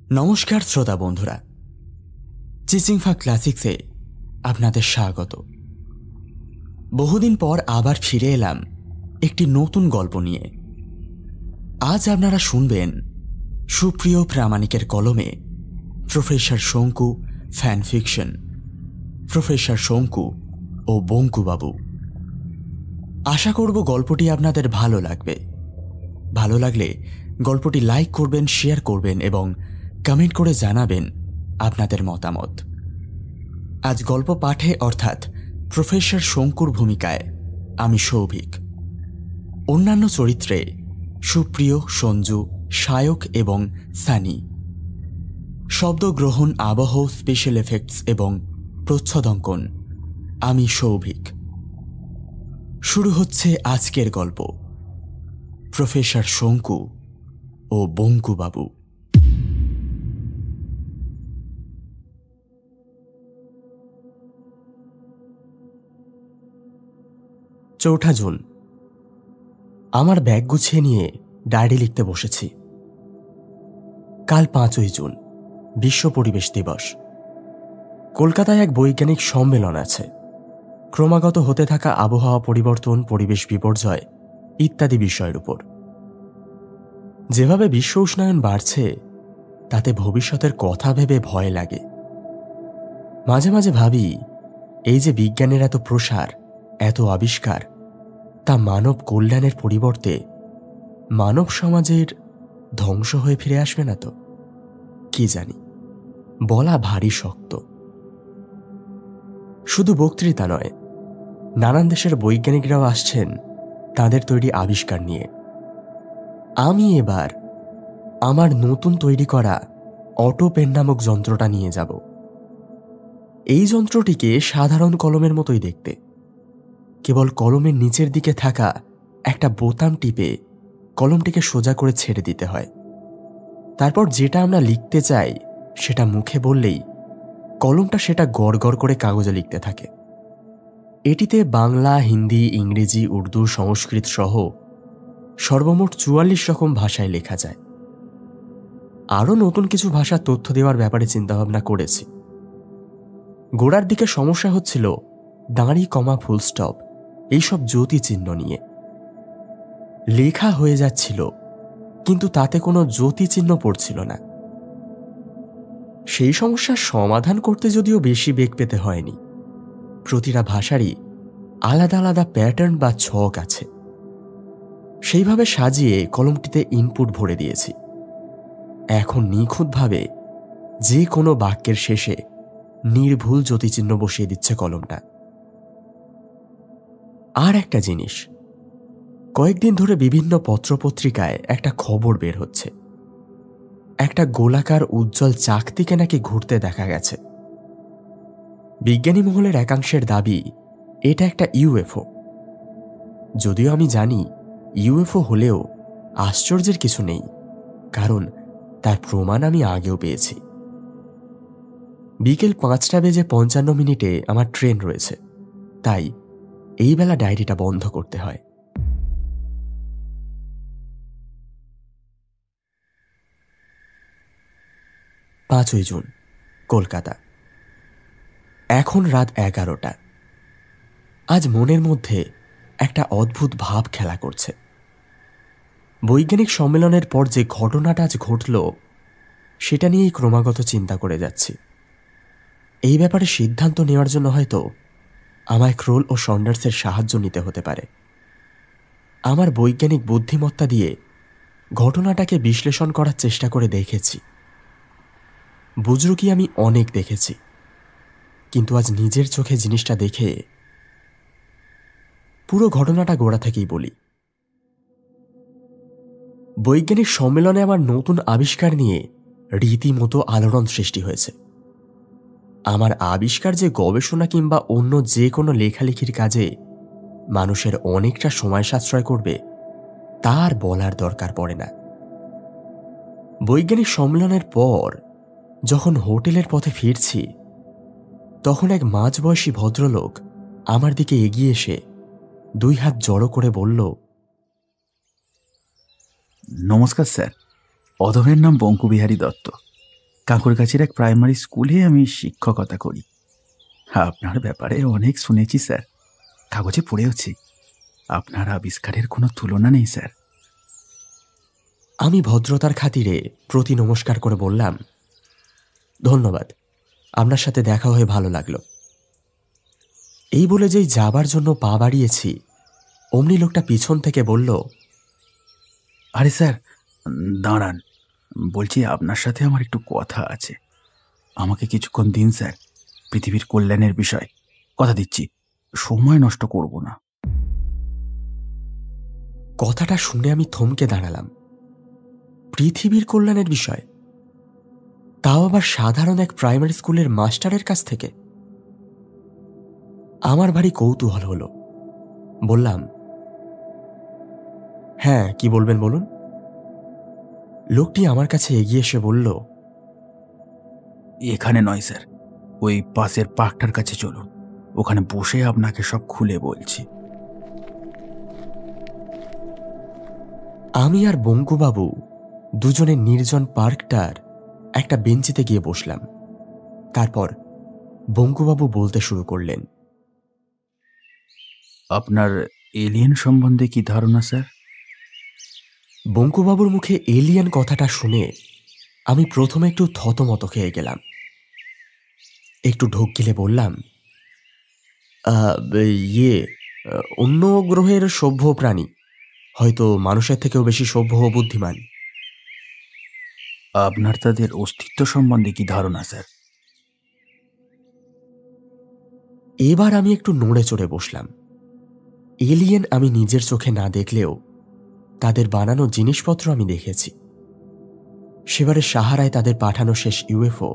নমস্কার শ্রোতা বন্ধুরা, টিচিং ফর ক্লাসিক্সে আপনাদের স্বাগত। বহুদিন পর আবার ফিরে এলাম একটি নতুন গল্প নিয়ে। আজ আপনারা শুনবেন সুপ্রিয় প্রামাণিকের কলমে প্রফেসর শঙ্কু ফ্যান ফিকশন, প্রফেসর শঙ্কু ও বঙ্কুবাবু। আশা করব গল্পটি আপনাদের ভালো লাগবে। ভালো লাগলে গল্পটি লাইক করবেন, শেয়ার করবেন এবং কমেন্ট করে জানাবেন আপনাদের মতামত। আজ গল্প পাঠে অর্থাৎ প্রফেসর শঙ্কুর ভূমিকায় আমি সৌভিক। অন্যান্য চরিত্রে সুপ্রিয়, সঞ্জু, সায়ক এবং সানি। শব্দগ্রহণ, আবহ, স্পেশাল এফেক্টস এবং প্রচ্ছদঙ্কন আমি সৌভিক। শুরু হচ্ছে আজকের গল্প, প্রফেসর শঙ্কু ও বঙ্কুবাবু। চৌঠা জুন। আমার ব্যাগ গুছিয়ে নিয়ে ডায়েরি লিখতে বসেছি। কাল 5ই জুন, বিশ্ব পরিবেশ দিবস। কলকাতায় এক বৈজ্ঞানিক সম্মেলন আছে। ক্রমাগত হতে থাকা আবহাওয়া পরিবর্তন, পরিবেশ বিপর্যয় ইত্যাদি বিষয়ের উপর। যেভাবে বিশ্ব উষ্ণায়ন বাড়ছে তাতে ভবিষ্যতের কথা ভেবে ভয় লাগে। মাঝে মাঝে ভাবি, এই যে বিজ্ঞানের এত প্রসার, এত আবিষ্কার, তা মানব কল্যাণের পরিবর্তে মানব সমাজের ধ্বংস হয়ে ফিরে আসবে না তো? কি জানি, বলা ভারী শক্ত। শুধু বক্তৃতা নয়, নানান দেশের বৈজ্ঞানিকরাও আসছেন তাদের তৈরি আবিষ্কার নিয়ে। আমি এবার আমার নতুন তৈরি করা অটো পেন নামক যন্ত্রটা নিয়ে যাব। এই যন্ত্রটিকে সাধারণ কলমের মতোই দেখতে। কেবল কলমের নিচের দিকে থাকা একটা বোতাম টিপে কলমটিকে সোজা করে ছেড়ে দিতে হয়। তারপর যেটা আমরা লিখতে চাই সেটা মুখে বললেই কলমটা সেটা গড় গড় করে কাগজে লিখতে থাকে। এটিতে বাংলা, হিন্দি, ইংরেজি, উর্দু, সংস্কৃত সহ সর্বমোট 44 রকম ভাষায় লেখা যায়। আরও নতুন কিছু ভাষার তথ্য দেওয়ার ব্যাপারে চিন্তাভাবনা করেছি। গোড়ার দিকে সমস্যা হচ্ছিল দাঁড়ি, কমা, ফুল স্টপ এইসব জ্যোতি চিহ্ন নিয়ে। লেখা হয়ে যাচ্ছিল কিন্তু তাতে কোনো জ্যোতি চিহ্ন পড়ছিল না। সেই সমস্যার সমাধান করতে যদিও বেশি বেগ পেতে হয়নি। প্রতিটা ভাষারই আলাদা আলাদা প্যাটার্ন বা ছক আছে। সেইভাবে সাজিয়ে কলমটিতে ইনপুট ভরে দিয়েছি। এখন নিখুঁতভাবে যে কোনো বাক্যের শেষে নির্ভুল জ্যোতিচিহ্ন বসিয়ে দিচ্ছে কলমটা। আর একটা জিনিস, কয়েকদিন ধরে বিভিন্ন পত্রপত্রিকায় একটা খবর বের হচ্ছে। একটা গোলাকার উজ্জ্বল চাকতিকে নাকি ঘুরতে দেখা গেছে। বিজ্ঞানী মহলের একাংশের দাবি এটা একটা ইউএফও। যদিও আমি জানি ইউএফও হলেও আশ্চর্যের কিছু নেই, কারণ তার প্রমাণ আমি আগেও পেয়েছি। বিকেল 5:55 আমার ট্রেন রয়েছে, তাই এই বেলা ডায়েরিটা বন্ধ করতে হয়। 5ই জুন, কলকাতা। এখন রাত 11টা। আজ মনের মধ্যে একটা অদ্ভুত ভাব খেলা করছে। বৈজ্ঞানিক সম্মেলনের পর যে ঘটনাটা আজ ঘটল সেটা নিয়েই ক্রমাগত চিন্তা করে যাচ্ছি। এই ব্যাপারে সিদ্ধান্ত নেওয়ার জন্য হয়তো আমায় ক্রোল ও সন্ডার্সের সাহায্য নিতে হতে পারে। আমার বৈজ্ঞানিক বুদ্ধিমত্তা দিয়ে ঘটনাটাকে বিশ্লেষণ করার চেষ্টা করে দেখেছি। বুজরুকি আমি অনেক দেখেছি, কিন্তু আজ নিজের চোখে জিনিসটা দেখে পুরো ঘটনাটা গোড়া থেকেই বলি। বৈজ্ঞানিক সম্মেলনে আমার নতুন আবিষ্কার নিয়ে রীতিমতো আলোড়ন সৃষ্টি হয়েছে। আমার আবিষ্কার যে গবেষণা কিংবা অন্য যে কোনো লেখালেখির কাজে মানুষের অনেকটা সময় সাশ্রয় করবে তার বলার দরকার পড়ে না। বৈজ্ঞানিক সম্মেলনের পর যখন হোটেলের পথে ফিরছি, তখন এক মাঝবয়সী ভদ্রলোক আমার দিকে এগিয়ে এসে 2 হাত জড়ো করে বলল, নমস্কার স্যার, অধমের নাম বঙ্কুবিহারী দত্ত। কাঁকড়গাছির এক প্রাইমারি স্কুলে আমি শিক্ষকতা করি। আপনার ব্যাপারে অনেক শুনেছি স্যার, কাগজে পড়েওছি। আপনার আবিষ্কারের কোনো তুলনা নেই স্যার। আমি ভদ্রতার খাতিরে প্রতি নমস্কার করে বললাম, ধন্যবাদ, আপনার সাথে দেখা হয়ে ভালো লাগলো। এই বলে যেই যাবার জন্য পা বাড়িয়েছি, অমনি লোকটা পিছন থেকে বলল, আরে স্যার দাঁড়ান, বলছি আপনার সাথে আমার একটু কথা আছে। আমাকে কিছুক্ষণ দিন স্যার, পৃথিবীর কল্যাণের বিষয় কথা দিচ্ছি, সময় নষ্ট করব না। কথাটা শুনে আমি থমকে দাঁড়ালাম। পৃথিবীর কল্যাণের বিষয়, তাও আবার সাধারণ এক প্রাইমারি স্কুলের মাস্টারের কাছ থেকে। আমার ভারী কৌতূহল হলো। বললাম, হ্যাঁ, কি বলবেন বলুন। লোকটি আমার কাছে এগিয়ে এসে বলল, এখানে নয় স্যার, ওই পাশের পার্কটার কাছে চলুন, ওখানে বসে আপনাকে সব খুলে বলছি। আমি আর বঙ্কুবাবু দুজনে নির্জন পার্কটার একটা বেঞ্চিতে গিয়ে বসলাম। তারপর বঙ্কুবাবু বলতে শুরু করলেন, আপনার এলিয়েন সম্বন্ধে কি ধারণা স্যার? বঙ্কুবাবুর মুখে এলিয়েন কথাটা শুনে আমি প্রথমে একটু থতমত খেয়ে গেলাম। একটু ঢোক গিলে বললাম, অন্য গ্রহের সভ্য প্রাণী, হয়তো মানুষের থেকেও বেশি সভ্য ও বুদ্ধিমান। আপনার তাদের অস্তিত্ব সম্বন্ধে কি ধারণা স্যার? এবার আমি একটু নড়ে চড়ে বসলাম। এলিয়েন আমি নিজের চোখে না দেখলেও তাদের বানানো জিনিসপত্র আমি দেখেছি। সেবারে সাহারায় তাদের পাঠানো শেষ ইউএফও,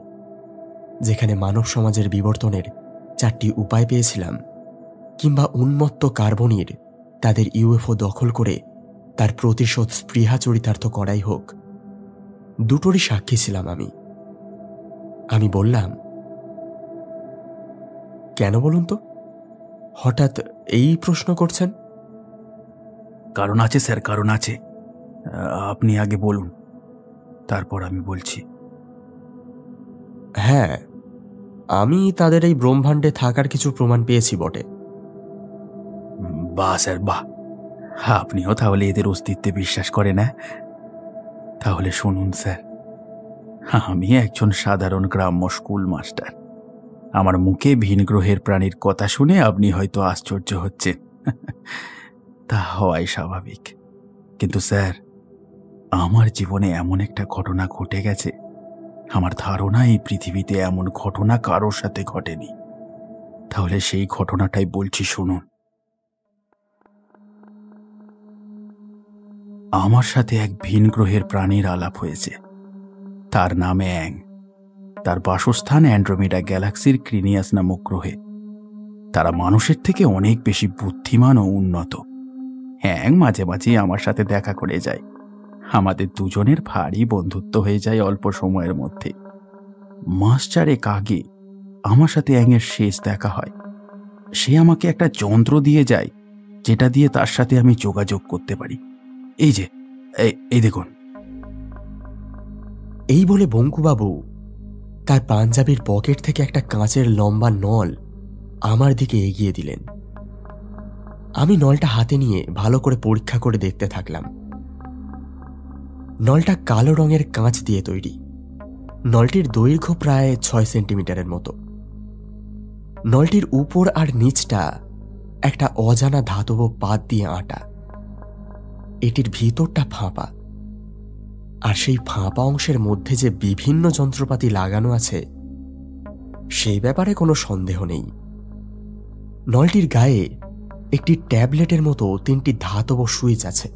যেখানে মানব সমাজের বিবর্তনের 4টি উপায় পেয়েছিলাম, কিংবা উন্মত্ত কার্বনির তাদের ইউএফও দখল করে তার প্রতিশোধ স্পৃহা চরিতার্থ করাই হোক, দুটোরই সাক্ষী ছিলাম আমি। আমি বললাম, কেন বলুন তো, হঠাৎ এই প্রশ্ন করছেন? কারণ আছে স্যার, কারণ আছে। আপনি আগে বলুন, তারপর আমি বলছি। হ্যাঁ, আমি তাদের এই ব্রহ্মাণ্ডে থাকার কিছু প্রমাণ পেয়েছি বটে। বাহ স্যার বাহ, আপনিও তাহলে এদের অস্তিত্বে বিশ্বাস করেন? না তাহলে শুনুন স্যার, আমি একজন সাধারণ গ্রাম্য স্কুল মাস্টার। আমার মুখে ভিন গ্রহের প্রাণীর কথা শুনে আপনি হয়তো আশ্চর্য হচ্ছেন, তা হওয়াই স্বাভাবিক। কিন্তু স্যার, আমার জীবনে এমন একটা ঘটনা ঘটে গেছে, আমার ধারণা এই পৃথিবীতে এমন ঘটনা কারোর সাথে ঘটেনি। তাহলে সেই ঘটনাটাই বলছি, শুনুন। আমার সাথে এক ভিন গ্রহের প্রাণীর আলাপ হয়েছে। তার নাম অ্যাং। তার বাসস্থান অ্যান্ড্রোমেডা গ্যালাক্সির ক্রিনিয়াস নামক গ্রহে। তারা মানুষের থেকে অনেক বেশি বুদ্ধিমান ও উন্নত। অ্যাং মাঝে মাঝে আমার সাথে দেখা করে যায়। আমাদের দুজনের ভারী বন্ধুত্ব হয়ে যায় অল্প সময়ের মধ্যে। মাস 4 আগে আমার সাথে অ্যাংয়ের শেষ দেখা হয়। সে আমাকে একটা যন্ত্র দিয়ে যায়, যেটা দিয়ে তার সাথে আমি যোগাযোগ করতে পারি। এই যে, এই দেখুন। এই বলে বঙ্কুবাবু তার পাঞ্জাবির পকেট থেকে একটা কাঁচের লম্বা নল আমার দিকে এগিয়ে দিলেন। আমি নলটা হাতে নিয়ে ভালো করে পরীক্ষা করে দেখতে থাকলাম। নলটা কালো রঙের কাঁচ দিয়ে তৈরি। নলটির দৈর্ঘ্য প্রায় 6 সেন্টিমিটারের মতো। নলটির উপর আর নিচটা একটা অজানা ধাতব পাত দিয়ে আঁটা। এটির ভিতরটা ফাঁপা, আর সেই ফাঁপা অংশের মধ্যে যে বিভিন্ন যন্ত্রপাতি লাগানো আছে সেই ব্যাপারে কোনো সন্দেহ নেই। নলটির গায়ে একটি ট্যাবলেটের মতো 3টি ধাতব সুইচ আছে।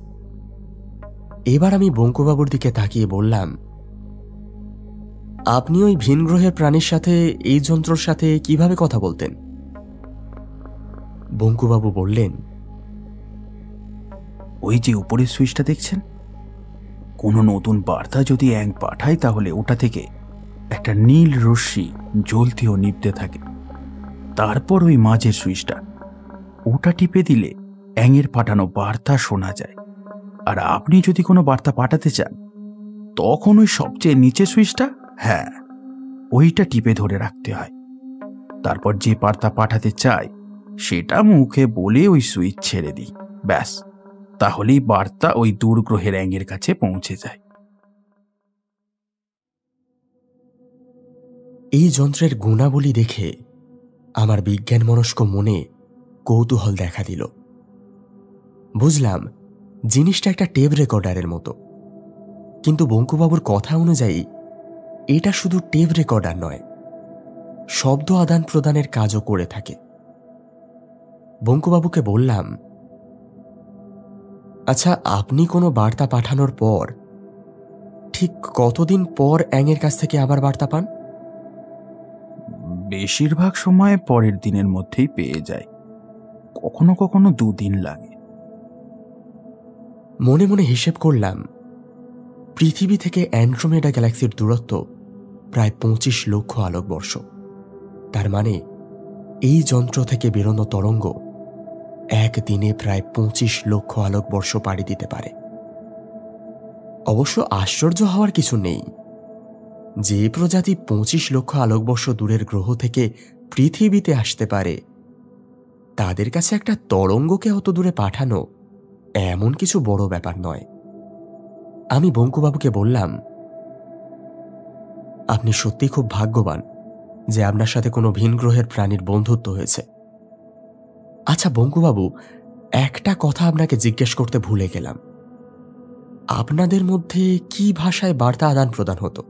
এবার আমি বঙ্কুবাবুর দিকে তাকিয়ে বললাম, আপনি ওই ভিন গ্রহের প্রাণীর সাথে এই যন্ত্রর সাথে কিভাবে কথা বলতেন? বঙ্কুবাবু বললেন, ওই যে উপরের সুইচটা দেখছেন, কোনো নতুন বার্তা যদি অ্যাং পাঠায়, তাহলে ওটা থেকে একটা নীল রশ্মি জ্বলতে ও নিভতে থাকে। তারপর ওই মাঝের সুইচটা, ওটা টিপে দিলে অ্যাংয়ের পাঠানো বার্তা শোনা যায়। আর আপনি যদি কোনো বার্তা পাঠাতে চান, তখন ওই সবচেয়ে নিচে সুইচটা, হ্যাঁ ওইটা টিপে ধরে রাখতে হয়। তারপর যে বার্তা পাঠাতে চাই সেটা মুখে বলে ওই সুইচ ছেড়ে দিই, ব্যাস, তাহলেই বার্তা ওই দূর গ্রহের অ্যাঙের কাছে পৌঁছে যায়। এই যন্ত্রের গুণাবলী দেখে আমার বিজ্ঞানমনস্ক মনে কৌতূহল দেখা দিল। বুঝলাম জিনিসটা একটা টেপ রেকর্ডারের মতো, কিন্তু বঙ্কুবাবুর কথা অনুযায়ী এটা শুধু টেপ রেকর্ডার নয়, শব্দ আদান প্রদানের কাজও করে থাকে। বঙ্কুবাবুকে বললাম, আচ্ছা, আপনি কোনো বার্তা পাঠানোর পর ঠিক কতদিন পর অ্যাঙের কাছ থেকে আবার বার্তা পান? বেশিরভাগ সময় পরের দিনের মধ্যেই পেয়ে যায়, কখনো কখনো 2 দিন লাগে। মনে মনে হিসেব করলাম, পৃথিবী থেকে অ্যান্ড্রোমেডা গ্যালাক্সির দূরত্ব প্রায় 25 লক্ষ আলোকবর্ষ। তার মানে এই যন্ত্র থেকে বেরোনো তরঙ্গ একদিনে প্রায় 25 লক্ষ আলোকবর্ষ পাড়ি দিতে পারে। অবশ্য আশ্চর্য হওয়ার কিছু নেই, যে প্রজাতি 25 লক্ষ আলোকবর্ষ দূরের গ্রহ থেকে পৃথিবীতে আসতে পারে, তাদের কাছে একটা তরঙ্গকে অত দূরে পাঠানো এমন কিছু বড় ব্যাপার নয়। আমি বঙ্কুবাবুকে বললাম, আপনি সত্যি খুব ভাগ্যবান যে আপনার সাথে কোনো ভিন গ্রহের প্রাণীর বন্ধুত্ব হয়েছে। আচ্ছা বঙ্কুবাবু, একটা কথা আপনাকে জিজ্ঞেস করতে ভুলে গেলাম, আপনাদের মধ্যে কি ভাষায় বার্তা আদান প্রদান হতো?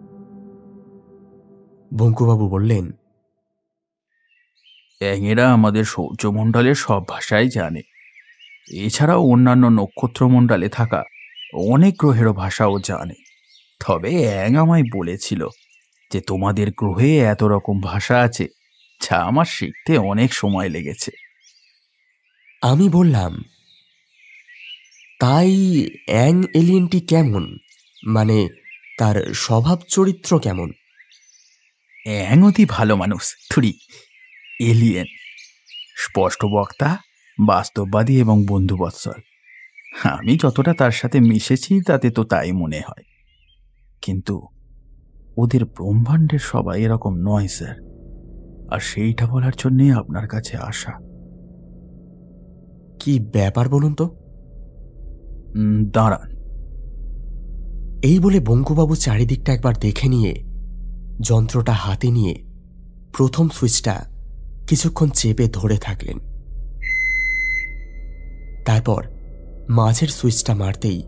বঙ্কুবাবু বললেন, অ্যাঙেরা আমাদের সৌর্যমণ্ডলের সব ভাষাই জানে, এছাড়াও অন্যান্য নক্ষত্রমণ্ডলে থাকা অনেক গ্রহেরও ভাষাও জানে। তবে অ্যাং আমায় বলেছিল যে তোমাদের গ্রহে এত রকম ভাষা আছে, যা আমার শিখতে অনেক সময় লেগেছে। আমি বললাম, তাই অ্যাং এলিয়েনটি কেমন, মানে তার স্বভাব চরিত্র কেমন? অ্যাং অতি ভালো মানুষ, থুড়ি এলিয়েন, স্পষ্ট বক্তা, বাস্তববাদী এবং বন্ধুবৎসল। আমি যতটা তার সাথে মিশেছি তাতে তো তাই মনে হয়, কিন্তু ওদের ব্রহ্মাণ্ডের সবাই এরকম নয় স্যার, আর সেইটা বলার জন্যে আপনার কাছে আসা। কি ব্যাপার বলুন তো? দাঁড়ান। এই বলে বঙ্কুবাবু চারিদিকটা একবার দেখে নিয়ে যন্ত্রটা হাতে নিয়ে প্রথম সুইচটা কিছুক্ষণ চেপে ধরে থাকলেন। তারপর মাঝের সুইচটা মারতেই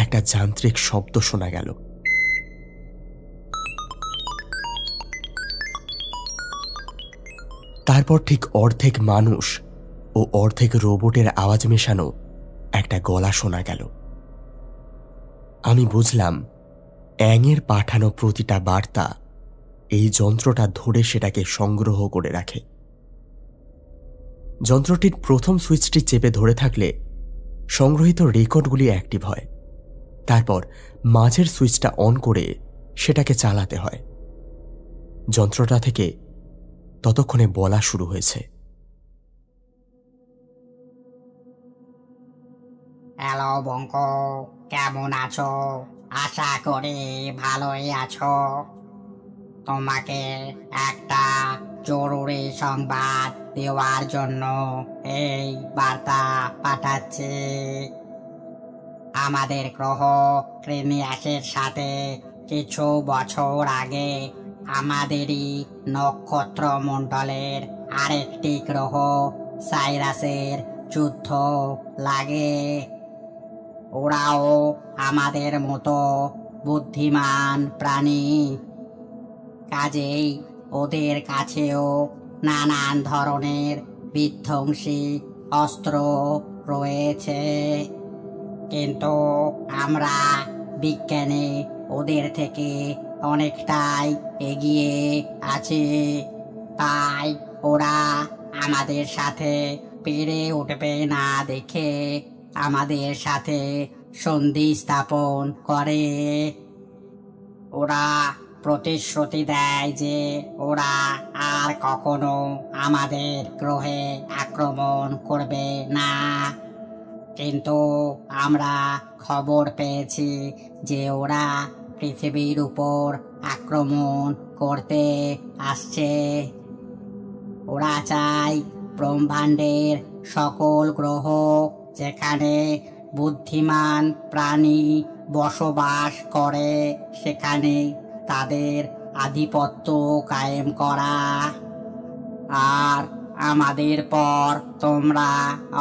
একটা যান্ত্রিক শব্দ শোনা গেল। তারপর ঠিক অর্ধেক মানুষ ও অর্ধেক রোবটের আওয়াজ মেশানো একটা গলা শোনা গেল। আমি বুঝলাম অ্যাংয়ের পাঠানো প্রতিটা বার্তা এই যন্ত্রটা ধরে সেটাকে সংগ্রহ করে রাখে। যন্ত্রটির প্রথম সুইচটি চেপে ধরে থাকলে সংগ্রহিত রেকর্ডগুলি অ্যাক্টিভ হয়, তারপর মাঝের সুইচটা অন করে সেটাকে চালাতে হয়। যন্ত্রটা থেকে ততক্ষণে বলা শুরু হয়েছে, হ্যালো বঙ্ক, কেমন আছো? আশা করি ভালোই আছো। তোমাকে একটা জরুরি সংবাদ দেওয়ার জন্য এই বার্তা পাঠাচ্ছি। আমাদের গ্রহ ক্রিনিয়াসের সাথে কিছু বছর আগে আমাদেরই নক্ষত্রমণ্ডলের আরেকটি গ্রহ সাইরাসের যুদ্ধ লাগে। ওরাও আমাদের মতো বুদ্ধিমান প্রাণী, কাজেই ওদের কাছেও নানান ধরনের বিধ্বংসী অস্ত্র রয়েছে। কিন্তু আমরা বিজ্ঞানে ওদের থেকে অনেকটাই এগিয়ে আছি, তাই ওরা আমাদের সাথে পেরে উঠবে না দেখে আমাদের সাথে সন্ধি স্থাপন করে। ওরা প্রতিশ্রুতি দেয় যে ওরা আর কখনো আমাদের গ্রহে আক্রমণ করবে না, কিন্তু আমরা খবর পেয়েছি যে ওরা পৃথিবীর উপর আক্রমণ করতে আসছে। ওরা চায় ব্রহ্মাণ্ডের সকল গ্রহ যেখানে বুদ্ধিমান প্রাণী বসবাস করে সেখানে তাদের আধিপত্য কায়েম করা। আর আমাদের পর তোমরা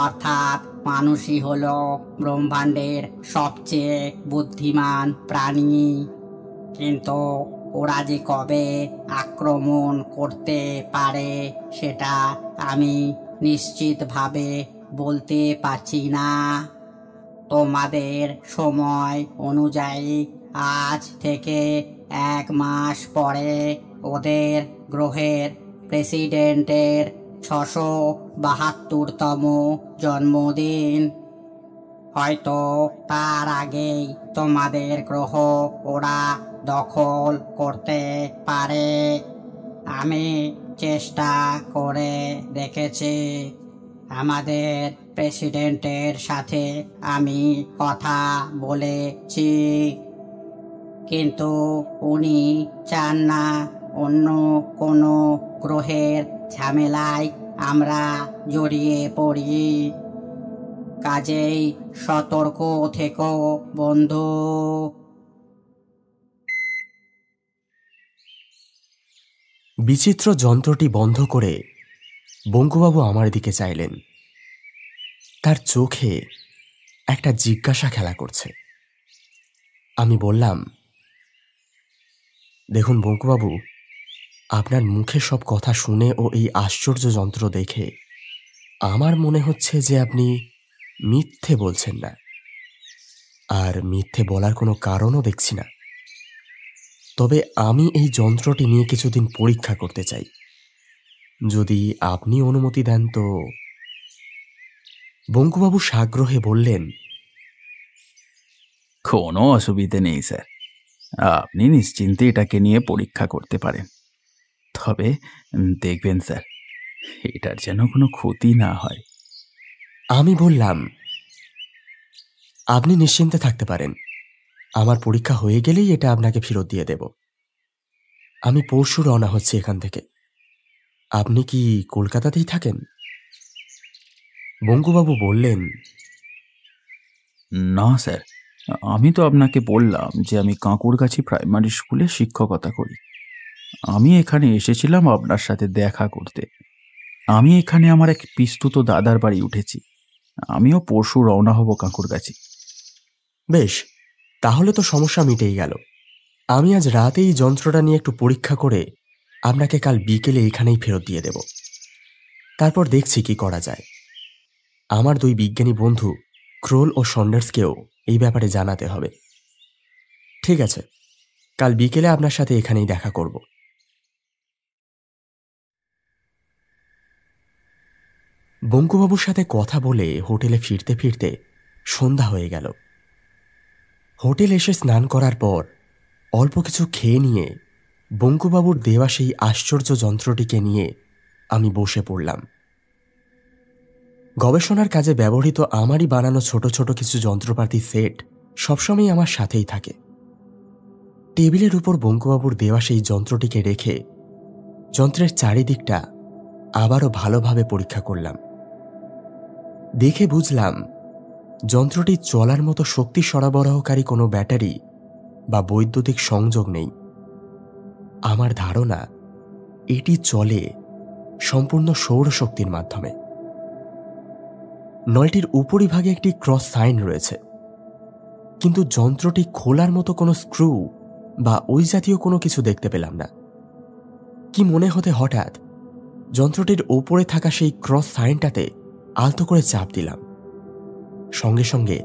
অর্থাৎ মানুষই হলো ব্রহ্মাণ্ডের সবচেয়ে বুদ্ধিমান প্রাণী। কিন্তু ওরা যে কবে আক্রমণ করতে পারে সেটা আমি নিশ্চিতভাবে বলতে পারছি না। তোমাদের সময় অনুযায়ী আজ থেকে 1 মাস পরে ওদের গ্রহের প্রেসিডেন্টের 672তম জন্মদিন। হয়তো তার আগেই তোমাদের গ্রহ ওরা দখল করতে পারে। আমি চেষ্টা করে দেখেছি, আমাদের প্রেসিডেন্টের সাথে আমি কথা বলেছি, কিন্তু উনি চান না অন্য কোনো গ্রহের ঝামেলায় আমরা জড়িয়ে পড়ি। কাজেই সতর্ক থেকো বন্ধু। বিচিত্র যন্ত্রটি বন্ধ করে বঙ্কুবাবু আমার দিকে চাইলেন। তার চোখে একটা জিজ্ঞাসা খেলা করছে। আমি বললাম, দেখুন বঙ্কুবাবু, আপনার মুখে সব কথা শুনে ও এই আশ্চর্য যন্ত্র দেখে আমার মনে হচ্ছে যে আপনি মিথ্যে বলছেন না, আর মিথ্যে বলার কোনো কারণও দেখছি না। তবে আমি এই যন্ত্রটি নিয়ে কিছুদিন পরীক্ষা করতে চাই। যদি আপনি অনুমতি দেন তো। বঙ্কুবাবু সাগ্রহে বললেন, কোনো অসুবিধে নেই স্যার, আপনি নিশ্চিন্তে এটাকে নিয়ে পরীক্ষা করতে পারেন। তবে দেখবেন স্যার, এটার যেন কোনো ক্ষতি না হয়। আমি বললাম, আপনি নিশ্চিন্তে থাকতে পারেন, আমার পরীক্ষা হয়ে গেলেই এটা আপনাকে ফেরত দিয়ে দেব। আমি পরশু রওনা হচ্ছি এখান থেকে। আপনি কি কলকাতাতেই থাকেন? বঙ্কুবাবু বললেন, না স্যার, আমি তো আপনাকে বললাম যে আমি কাঁকুরগাছি প্রাইমারি স্কুলে শিক্ষকতা করি। আমি এখানে এসেছিলাম আপনার সাথে দেখা করতে। আমি এখানে আমার এক পিস্তুত দাদার বাড়ি উঠেছি। আমিও পরশু রওনা হব কাঁকুরগাছি। বেশ, তাহলে তো সমস্যা মিটেই গেল। আমি আজ রাতেই যন্ত্রটা নিয়ে একটু পরীক্ষা করে আপনাকে কাল বিকেলে এখানেই ফেরত দিয়ে দেব। তারপর দেখছি কি করা যায়। আমার 2 বিজ্ঞানী বন্ধু ক্রোল ও সন্ডার্সকেও এই ব্যাপারে জানাতে হবে। ঠিক আছে, কাল বিকেলে আপনার সাথে এখানেই দেখা করব। বঙ্কুবাবুর সাথে কথা বলে হোটেলে ফিরতে ফিরতে সন্ধ্যা হয়ে গেল। হোটেল এসে স্নান করার পর অল্প কিছু খেয়ে নিয়ে বঙ্কুবাবুর দেওয়া সেই আশ্চর্য যন্ত্রটিকে নিয়ে আমি বসে পড়লাম। গবেষণার কাজে ব্যবহৃত আমারই বানানো ছোট ছোট কিছু যন্ত্রপাতি সেট সবসময় আমার সাথেই থাকে। টেবিলের উপর বঙ্কুবাবুর দেওয়া সেই যন্ত্রটিকে রেখে যন্ত্রের চারিদিকটা আবারও ভালোভাবে পরীক্ষা করলাম। দেখে বুঝলাম যন্ত্রটি চলার মতো শক্তি সরবরাহকারী কোনো ব্যাটারি বা বৈদ্যুতিক সংযোগ নেই। আমার ধারণা এটি চলে সম্পূর্ণ সৌরশক্তির মাধ্যমে। নলটির উপরিভাগে একটি ক্রস সাইন রয়েছে, কিন্তু যন্ত্রটি খোলার মতো কোনো স্ক্রু বা ওই জাতীয় কোনো কিছু দেখতে পেলাম না। কি মনে হতে হঠাৎ যন্ত্রটির ওপরে থাকা সেই ক্রস সাইনটাতে আলতো করে চাপ দিলাম। সঙ্গে সঙ্গে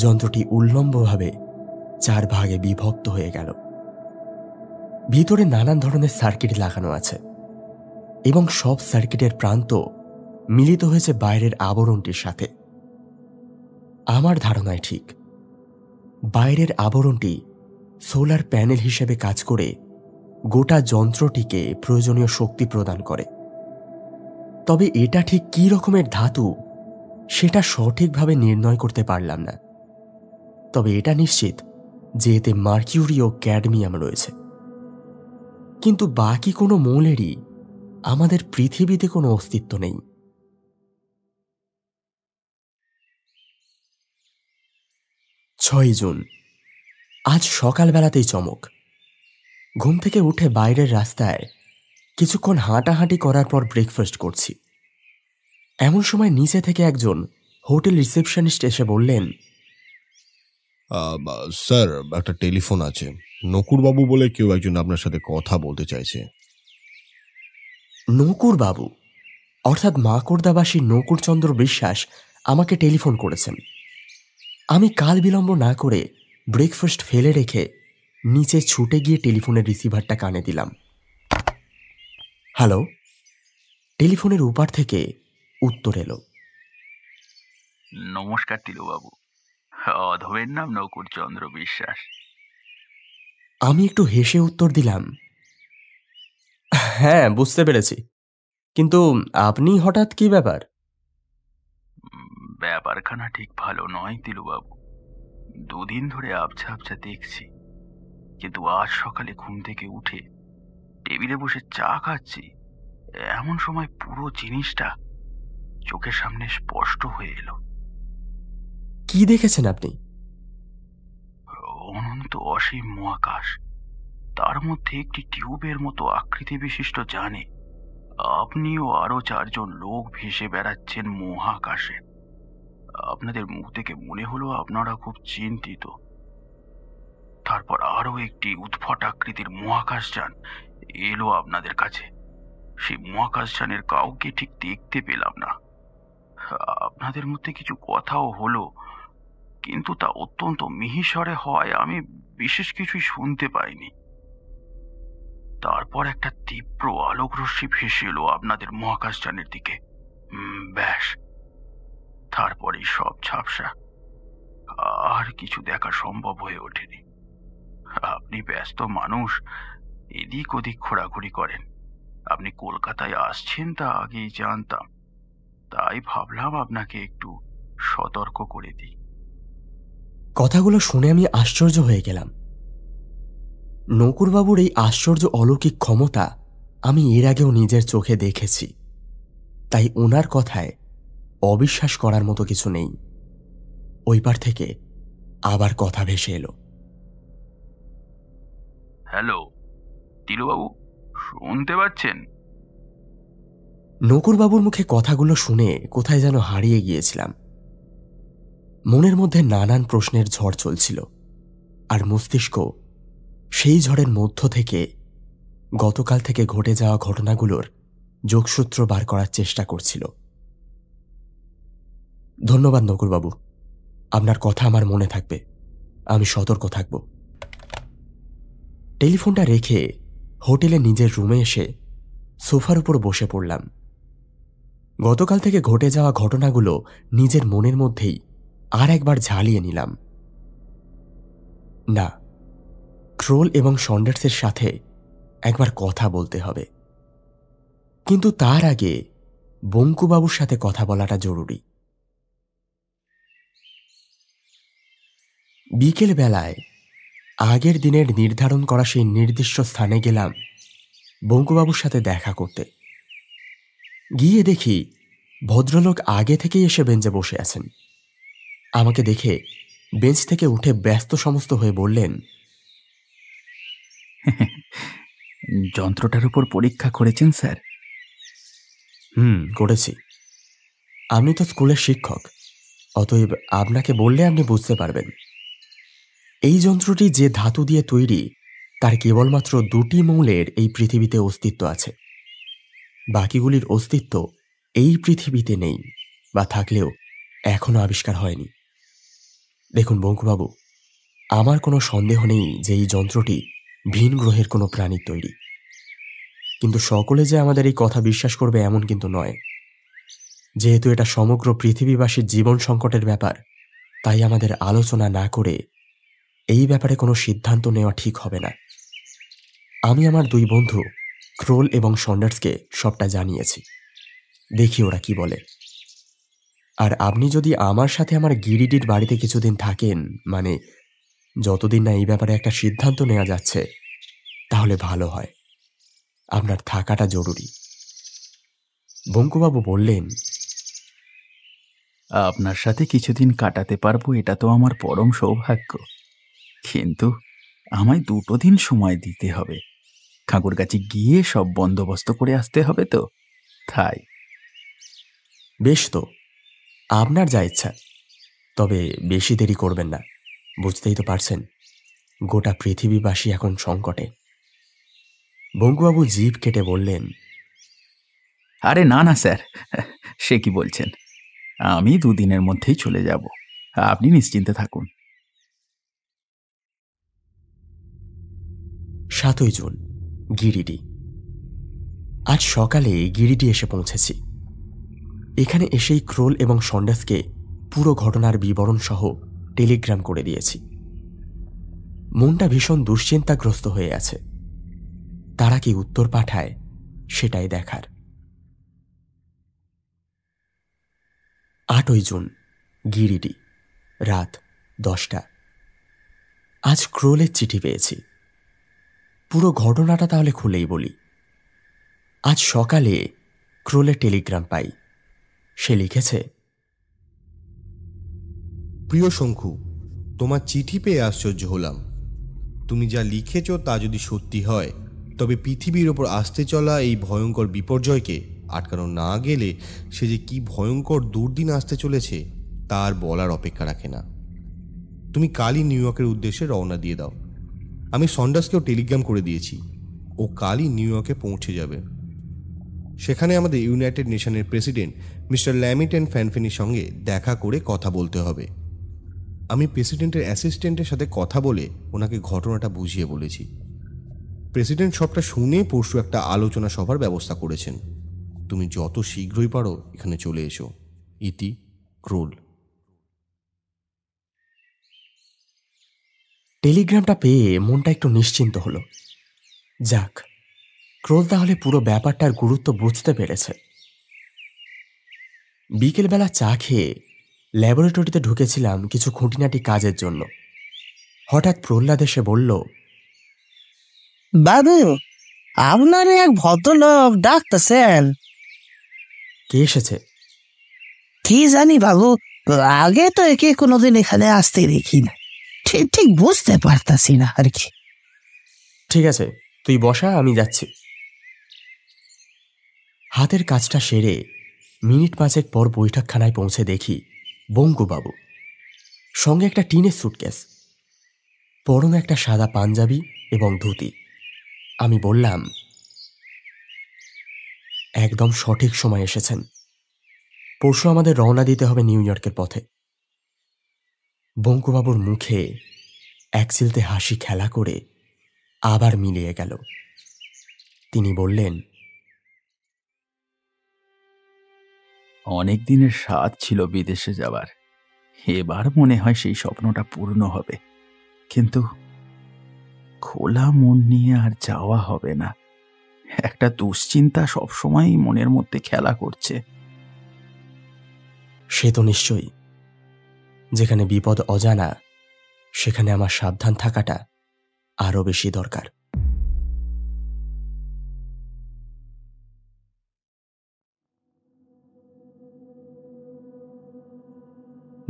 যন্ত্রটি উল্লম্বভাবে 4 ভাগে বিভক্ত হয়ে গেল। ভিতরে নানান ধরনের সার্কিট লাগানো আছে এবং সব সার্কিটের প্রান্ত মিলিত হয়েছে বাইরের আবরণটির সাথে। আমার ধারণায় ঠিক, বাইরের আবরণটি সোলার প্যানেল হিসেবে কাজ করে গোটা যন্ত্রটিকে প্রয়োজনীয় শক্তি প্রদান করে। তবে এটা ঠিক কী রকমের ধাতু সেটা সঠিকভাবে নির্ণয় করতে পারলাম না। তবে এটা নিশ্চিত যে এতে মার্কিউরি ও ক্যাডমিয়াম রয়েছে, কিন্তু বাকি কোনো মৌলেরই আমাদের পৃথিবীতে কোনো অস্তিত্ব নেই। 6 জুন, আজ সকালবেলাতেই চমক। ঘুম থেকে উঠে বাইরের রাস্তায় কিছুক্ষণ হাঁটাহাঁটি করার পর ব্রেকফাস্ট করছি। এমন সময় নিচে থেকে একজন হোটেল রিসেপশনিস্ট এসে বললেন, স্যার, একটা টেলিফোন আছে। নকুরবাবু বলে কেউ একজন আপনার সাথে কথা বলতে চাইছে। নকুর বাবু অর্থাৎ মাকড়দাবাসী নকুরচন্দ্র বিশ্বাস আমাকে টেলিফোন করেছেন। আমি কাল বিলম্ব না করে ব্রেকফাস্ট ফেলে রেখে নিচে ছুটে গিয়ে টেলিফোনের রিসিভারটা কানে দিলাম। হ্যালো। টেলিফোনের উপার থেকে উত্তর এলো, নমস্কার তিলুবাবু, অধমের নাম নকুরচন্দ্র বিশ্বাস। আমি একটু হেসে উত্তর দিলাম, হ্যাঁ বুঝতে পেরেছি, কিন্তু আপনি হঠাৎ কি ব্যাপার? ব্যাপারখানা ঠিক ভালো নয় তিলুবাবু। দুদিন ধরে আবছা আবছা দেখছি, কিন্তু আজ সকালে ঘুম থেকে উঠে টেবিলে বসে চা খাচ্ছি, এমন সময় পুরো জিনিসটা চোখের সামনে স্পষ্ট হয়ে এলো। কি দেখেছেন আপনি? অনন্ত অসীম মহাকাশ, তার মধ্যে একটি টিউবের মতো আকৃতি বিশিষ্ট যানে আপনিও আরো 4 জন লোক ভেসে বেড়াচ্ছেন মহাকাশে। আপনাদের মুখ থেকে মনে হলো আপনারা খুব চিন্তিত। তারপর আরো একটি উদ্ভট আকৃতির মহাকাশযান এলো আপনাদের কাছে। সেই মহাকাশযানের কাউকে ঠিক দেখতে পেলাম না। আপনাদের মধ্যে কিছু কথাও হলো, কিন্তু তা অত্যন্ত মিহিস্বরে হয় আমি বিশেষ কিছুই শুনতে পাইনি। তারপর একটা তীব্র আলোকরশ্মি ভেসে এলো আপনাদের মহাকাশযানের দিকে। ব্যাস, তারপরেই সব ঝাপসা, আর কিছু দেখা সম্ভব হয়ে ওঠেনি। আপনি ব্যস্ত মানুষ, এদিক ওদিক ঘোরাঘুরি করেন। আপনি কলকাতায় আসছেন তা আগেই জানতাম, তাই ভাবলাম আপনাকে একটু সতর্ক করে দিই। কথাগুলো শুনে আমি আশ্চর্য হয়ে গেলাম। নকুরবাবুর এই আশ্চর্য অলৌকিক ক্ষমতা আমি এর আগেও নিজের চোখে দেখেছি, তাই ওনার কথায় অবিশ্বাস করার মতো কিছু নেই। ওই পার থেকে আবার কথা ভেসে এলো, হ্যালো তিলুবাবু, শুনতে পাচ্ছেন? নকুরবাবুর মুখে কথাগুলো শুনে কোথায় যেন হারিয়ে গিয়েছিলাম। মনের মধ্যে নানান প্রশ্নের ঝড় চলছিল, আর মস্তিষ্ক সেই ঝড়ের মধ্য থেকে গতকাল থেকে ঘটে যাওয়া ঘটনাগুলোর যোগসূত্র বার করার চেষ্টা করছিল। ধন্যবাদ নকুরবাবু, আপনার কথা আমার মনে থাকবে, আমি সতর্ক থাকব। টেলিফোনটা রেখে হোটেলে নিজের রুমে এসে সোফার উপর বসে পড়লাম। গতকাল থেকে ঘটে যাওয়া ঘটনাগুলো নিজের মনের মধ্যেই আর একবার ঝালিয়ে নিলাম। না, ক্রোল এবং সন্ডার্সের সাথে একবার কথা বলতে হবে, কিন্তু তার আগে বঙ্কুবাবুর সাথে কথা বলাটা জরুরি। বিকেল বেলায় আগের দিনের নির্ধারণ করা সেই নির্দিষ্ট স্থানে গেলাম বঙ্কুবাবুর সাথে দেখা করতে। গিয়ে দেখি ভদ্রলোক আগে থেকেই এসে বেঞ্চে বসে আছেন। আমাকে দেখে বেঞ্চ থেকে উঠে ব্যস্ত সমস্ত হয়ে বললেন, যন্ত্রটার উপর পরীক্ষা করেছেন স্যার? করেছি। আপনি তো স্কুলের শিক্ষক, অতএব আপনাকে বললে আপনি বুঝতে পারবেন। এই যন্ত্রটি যে ধাতু দিয়ে তৈরি তার কেবলমাত্র 2টি মৌলের এই পৃথিবীতে অস্তিত্ব আছে। বাকিগুলির অস্তিত্ব এই পৃথিবীতে নেই, বা থাকলেও এখনো আবিষ্কার হয়নি। দেখুন বঙ্কুবাবু, আমার কোনো সন্দেহ নেই যে এই যন্ত্রটি ভিন গ্রহের কোনো প্রাণীর তৈরি, কিন্তু সকলে যে আমাদের এই কথা বিশ্বাস করবে এমন কিন্তু নয়। যেহেতু এটা সমগ্র পৃথিবীবাসীর জীবন সংকটের ব্যাপার, তাই আমাদের আলোচনা না করে এই ব্যাপারে কোনো সিদ্ধান্ত নেওয়া ঠিক হবে না। আমি আমার 2 বন্ধু ক্রোল এবং সন্ডার্সকে সবটা জানিয়েছি, দেখি ওরা কি বলে। আর আপনি যদি আমার সাথে আমার গিরিডির বাড়িতে কিছুদিন থাকেন, মানে যতদিন না এই ব্যাপারে একটা সিদ্ধান্ত নেওয়া যাচ্ছে তাহলে ভালো হয়। আপনার থাকাটা জরুরি। বঙ্কুবাবু বললেন, আপনার সাথে কিছুদিন কাটাতে পারবো এটা তো আমার পরম সৌভাগ্য, কিন্তু আমায় 2 দিন সময় দিতে হবে। ঠাকুরগাছি গিয়ে সব বন্দোবস্ত করে আসতে হবে তো, তাই। বেশ তো, আপনার যা ইচ্ছা, তবে বেশি দেরি করবেন না। বুঝতেই তো পারছেন, গোটা পৃথিবীবাসী এখন সংকটে। বঙ্কুবাবু জিভ কেটে বললেন, আরে না না স্যার, সে কি বলছেন, আমি 2 দিনের মধ্যেই চলে যাব, আপনি নিশ্চিন্তে থাকুন। 7ই জুন, গিরিডি। আজ সকালে গিরিডি এসে পৌঁছেছি। এখানে এসেই ক্রোল এবং সন্ডাসকে পুরো ঘটনার বিবরণ সহ টেলিগ্রাম করে দিয়েছি। মনটা ভীষণ দুশ্চিন্তাগ্রস্ত হয়ে আছে। তারা কি উত্তর পাঠায় সেটাই দেখার। 8ই জুন, গিরিডি, রাত 10টা। আজ ক্রোলের চিঠি পেয়েছি। পুরো ঘটনাটা তাহলে খুলেই বলি। আজ সকালে ক্রোলের টেলিগ্রাম পাই। সে লিখেছে, প্রিয় শঙ্কু, তোমার চিঠি পেয়ে আশ্চর্য হলাম। তুমি যা লিখেছ তা যদি সত্যি হয়, তবে পৃথিবীর ওপর আসতে চলা এই ভয়ঙ্কর বিপর্যয়কে আটকানো না গেলে সে যে কি ভয়ঙ্কর দুর্দিন আসতে চলেছে তার বলার অপেক্ষা রাখে না। তুমি কালই নিউ ইয়র্কের উদ্দেশ্যে রওনা দিয়ে দাও। আমি সন্ডাসকেও টেলিগ্রাম করে দিয়েছি, ও কালই নিউ ইয়র্কে পৌঁছে যাবে। সেখানে আমাদের ইউনাইটেড নেশনের প্রেসিডেন্ট মিস্টার ল্যামিটন ফ্যানফেনির সঙ্গে দেখা করে কথা বলতে হবে। আমি প্রেসিডেন্টের অ্যাসিস্ট্যান্টের সাথে কথা বলে ওনাকে ঘটনাটা বুঝিয়ে বলেছি। প্রেসিডেন্ট সবটা শুনে পরশু একটা আলোচনা সভার ব্যবস্থা করেছেন। তুমি যত শীঘ্রই পারো এখানে চলে এসো। ইতি, ক্রোল। টেলিগ্রামটা পেয়ে মনটা একটু নিশ্চিন্ত হলো। যাক, ক্রোল তাহলে পুরো ব্যাপারটার গুরুত্ব বুঝতে পেরেছে। বিকেলবেলা চা খেয়ে ল্যাবরেটরিতে ঢুকেছিলাম কিছু খুঁটিনাটি কাজের জন্য। হঠাৎ প্রহ্লাদ এসে বলল, বাবু, আপনার এক ভদ্রলোক ডাকতেছেন। কে এসেছে? কি জানি বাবু, আগে তো একে কোনোদিন এখানে আসতে দেখি না। ঠিক ঠিক বুঝতে পারতাছি না আর কি। ঠিক আছে, তুই বসা, আমি যাচ্ছি। হাতের কাজটা সেরে মিনিট 5 পর বৈঠকখানায় পৌঁছে দেখি বঙ্কুবাবু, সঙ্গে একটা টিনের সুটকেস, পরনে একটা সাদা পাঞ্জাবি এবং ধুতি। আমি বললাম, একদম সঠিক সময় এসেছেন। পরশু আমাদের রওনা দিতে হবে নিউ ইয়র্কের পথে। বঙ্কুবাবুর মুখে এক চিলতে হাসি খেলা করে আবার মিলিয়ে গেল। তিনি বললেন, অনেক দিনের স্বাদ ছিল বিদেশে যাবার, এবার মনে হয় সেই স্বপ্নটা পূর্ণ হবে, কিন্তু খোলা মন নিয়ে আর যাওয়া হবে না। একটা দুশ্চিন্তা সবসময়ই মনের মধ্যে খেলা করছে। সে তো নিশ্চয়ই। যেখানে বিপদ অজানা, সেখানে আমার সাবধান থাকাটা আরো বেশি দরকার।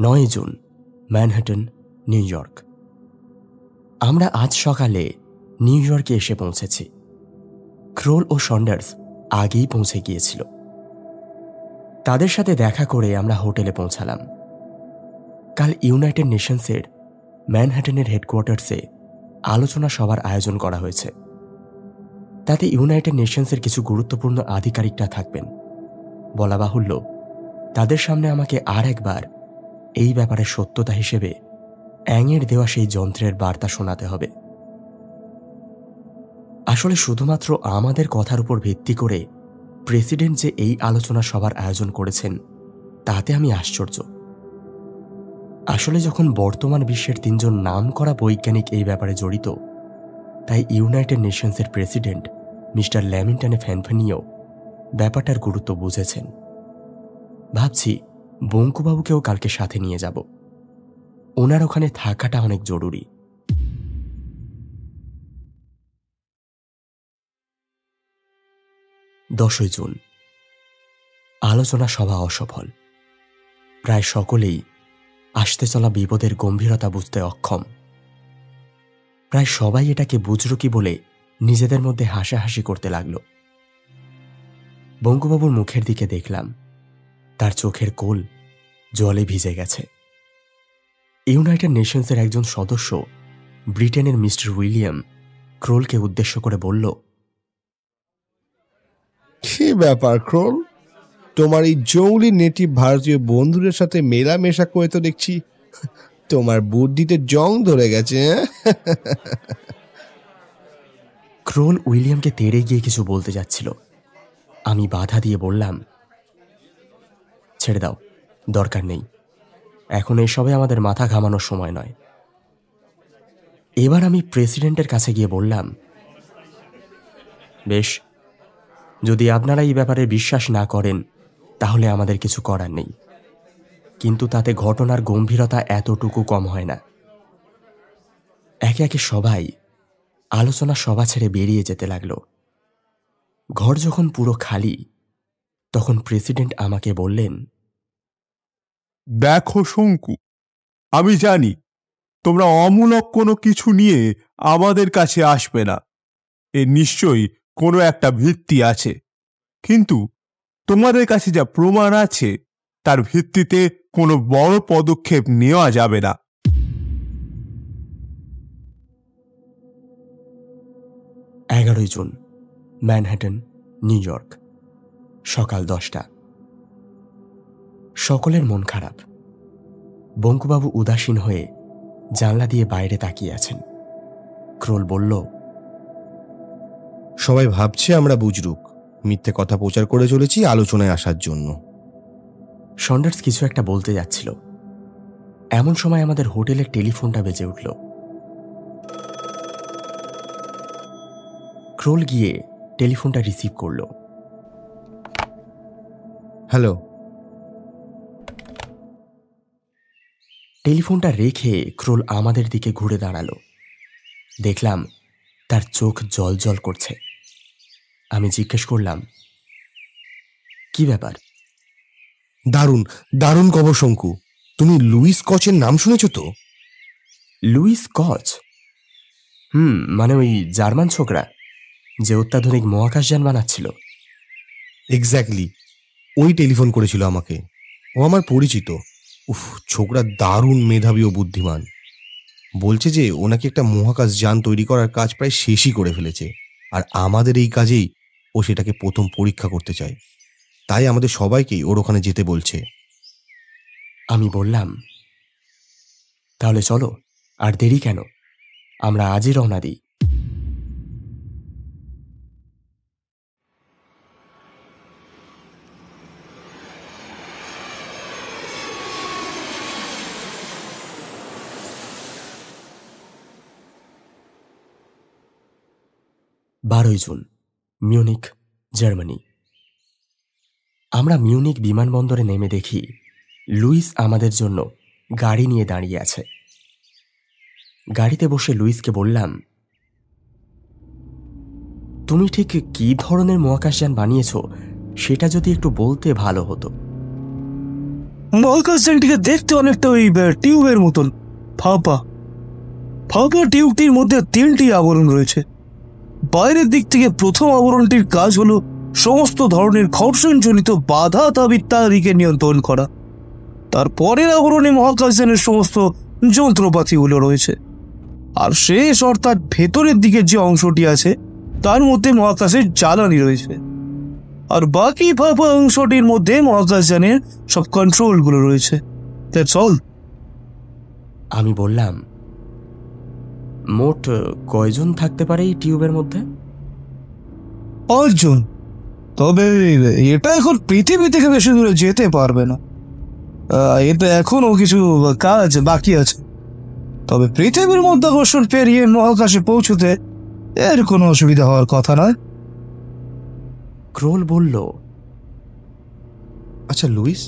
নয় জুন, ম্যানহাটন, নিউ ইয়র্ক। আমরা আজ সকালে নিউ ইয়র্কে এসে পৌঁছেছি। ক্রোল ও সন্ডার্স আগেই পৌঁছে গিয়েছিল। তাদের সাথে দেখা করে আমরা হোটেলে পৌঁছালাম। কাল ইউনাইটেড নেশনসের ম্যানহাটনের হেডকোয়ার্টার্সে আলোচনা সভার আয়োজন করা হয়েছে। তাতে ইউনাইটেড নেশনসের কিছু গুরুত্বপূর্ণ আধিকারিকরা থাকবেন। বলা বাহুল্য, তাদের সামনে আমাকে আর একবার এই ব্যাপারে সত্যতা হিসেবে অ্যাংয়ের দেওয়া সেই যন্ত্রের বার্তা শোনাতে হবে। আসলে শুধুমাত্র আমাদের কথার উপর ভিত্তি করে প্রেসিডেন্ট যে এই আলোচনা সভার আয়োজন করেছেন তাতে আমি আশ্চর্য। আসলে যখন বর্তমান বিশ্বের 3 জন নামকরা বৈজ্ঞানিক এই ব্যাপারে জড়িত, তাই ইউনাইটেড নেশনসের প্রেসিডেন্ট মিস্টার ল্যামিন্টনে ফ্যানফেনিও ব্যাপারটার গুরুত্ব বুঝেছেন। ভাবছি বঙ্কুবাবুকেও কালকে সাথে নিয়ে যাব। ওনার ওখানে থাকাটা অনেক জরুরি। 10ই জুন। আলোচনা সভা অসফল। প্রায় সকলেই আসতে চলা বিপদের গম্ভীরতা বুঝতে অক্ষম। প্রায় সবাই এটাকে বুজরুকি বলে নিজেদের মধ্যে হাসাহাসি করতে লাগল। বঙ্কুবাবুর মুখের দিকে দেখলাম, তার চোখের কোল জলে ভিজে গেছে। ইউনাইটেড নেশনসের একজন সদস্য, ব্রিটেনের মিস্টার উইলিয়াম, ক্রোলকে উদ্দেশ্য করে বলল, কি ব্যাপার ক্রোল, তোমার এই জঙ্গলি নেটিভ ভারতীয় বন্ধুদের সাথে মেলামেশা করে তো দেখছি তোমার বুদ্ধিতে জং ধরে গেছে। ক্রোল উইলিয়ামকে তেড়ে গিয়ে কিছু বলতে যাচ্ছিল। আমি বাধা দিয়ে বললাম, ছেড়ে দাও, দরকার নেই, এখন এসবে আমাদের মাথা ঘামানোর সময় নয়। এবার আমি প্রেসিডেন্টের কাছে গিয়ে বললাম, বেশ, যদি আপনারা এই ব্যাপারে বিশ্বাস না করেন তাহলে আমাদের কিছু করার নেই, কিন্তু তাতে ঘটনার গম্ভীরতা এতটুকু কম হয় না। একে একে সবাই আলোচনা সভা ছেড়ে বেরিয়ে যেতে লাগল। ঘর যখন পুরো খালি, তখন প্রেসিডেন্ট আমাকে বললেন, দেখো শঙ্কু, আমি জানি তোমরা অমূলক কোনো কিছু নিয়ে আমাদের কাছে আসবে না, এর নিশ্চয়ই কোনো একটা ভিত্তি আছে, কিন্তু তোমাদের কাছে যা প্রমাণ আছে তার ভিত্তিতে কোনো বড় পদক্ষেপ নেওয়া যাবে না। 11ই জুন, ম্যানহাটন, নিউ ইয়র্ক, সকাল 10টা। সকলের মন খারাপ। বঙ্কুবাবু উদাসীন হয়ে জানলা দিয়ে বাইরে তাকিয়ে আছেন। ক্রোল বলল, সবাই ভাবছে আমরা বুজরুক, মিথ্যে কথা প্রচার করে চলেছি আলোচনায় আসার জন্য। সন্ডার্স কিছু একটা বলতে যাচ্ছিল, এমন সময় আমাদের হোটেলের টেলিফোনটা বেজে উঠল। ক্রোল গিয়ে টেলিফোনটা রিসিভ করল। হ্যালো। টেলিফোনটা রেখে ক্রোল আমাদের দিকে ঘুরে দাঁড়ালো। দেখলাম তার চোখ জল জল করছে। আমি জিজ্ঞেস করলাম, কি ব্যাপার? দারুণ দারুণ খবর শঙ্কু, তুমি লুইস কচের নাম শুনেছ তো? লুইস কচ? মানে ওই জার্মান ছোকরা যে অত্যাধুনিক মহাকাশযান বানাচ্ছিল। এক্স্যাক্টলি, ওই টেলিফোন করেছিল আমাকে। ও আমার পরিচিত। উফ, ছোকরা দারুণ মেধাবী ও বুদ্ধিমান। বলছে যে ও নাকি একটা মহাকাশ যান তৈরি করার কাজ প্রায় শেষই করে ফেলেছে, আর আমাদের এই কাজেই ও সেটাকে প্রথম পরীক্ষা করতে চায়। তাই আমাদের সবাইকেই ওর ওখানে যেতে বলছে। আমি বললাম, তাহলে চলো, আর দেরি কেন, আমরা আজই রওনা দিই। বারোই জুন, মিউনিক, জার্মানি। আমরা মিউনিক বিমানবন্দরে নেমে দেখি লুইস আমাদের জন্য গাড়ি নিয়ে দাঁড়িয়ে আছে। গাড়িতে বসে লুইসকে বললাম, তুমি ঠিক কি ধরনের মহাকাশযান বানিয়েছ সেটা যদি একটু বলতে ভালো হতো। মহাকাশযানটিকে দেখতে অনেকটা ওই টিউবের মতন, ফাঁপা ফাঁপা টিউবটির মধ্যে 3টি আবরণ রয়েছে। বাইরের দিক থেকে প্রথম আবরণটির কাজ হলো সমস্ত ধরনের ঘর্ষণজনিত বাধা ইত্যাদিকে নিয়ন্ত্রণ করা। তারপরের আবরণে মহাকাশযানের সমস্ত যন্ত্রপাতিগুলো রয়েছে, আর শেষ অর্থাৎ ভেতরের দিকের যে অংশটি আছে তার মধ্যে মহাকাশের জ্বালানি রয়েছে, আর বাকি ফাঁপা অংশটির মধ্যে মহাকাশযানের সব কন্ট্রোলগুলো রয়েছে। That's all. আমি বললাম, মোট কয়জন থাকতে পারে এই টিউবের মধ্যে? 5 জন। তবে এটা এখন পৃথিবী থেকে বেশি দূরে যেতে পারবে না, এতে এখনো কিছু কাজ বাকি আছে। তবে পৃথিবীর মধ্যাকর্ষণ পেরিয়ে মহাকাশে পৌঁছতে এর কোনো অসুবিধা হওয়ার কথা নয়। ক্রোল বলল, আচ্ছা লুইস,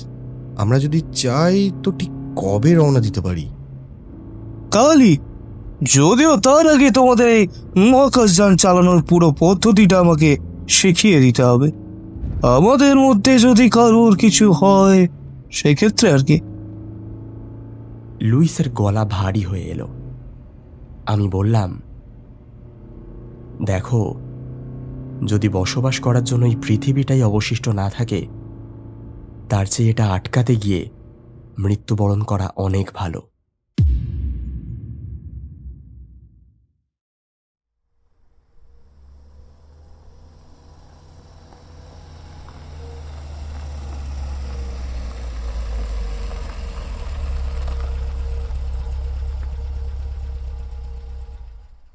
আমরা যদি চাই তো ঠিক কবে রওনা দিতে পারি? কালই, যদিও তার আগে তোমাদের এই মহাকাশযান চালানোর পুরো পদ্ধতিটা আমাকে শিখিয়ে দিতে হবে। আমাদের মধ্যে যদি কারোর কিছু হয় সেক্ষেত্রে আর কি। লুইসের গলা ভারী হয়ে এলো। আমি বললাম, দেখো, যদি বসবাস করার জন্য এই পৃথিবীটাই অবশিষ্ট না থাকে, তার চেয়ে এটা আটকাতে গিয়ে মৃত্যুবরণ করা অনেক ভালো।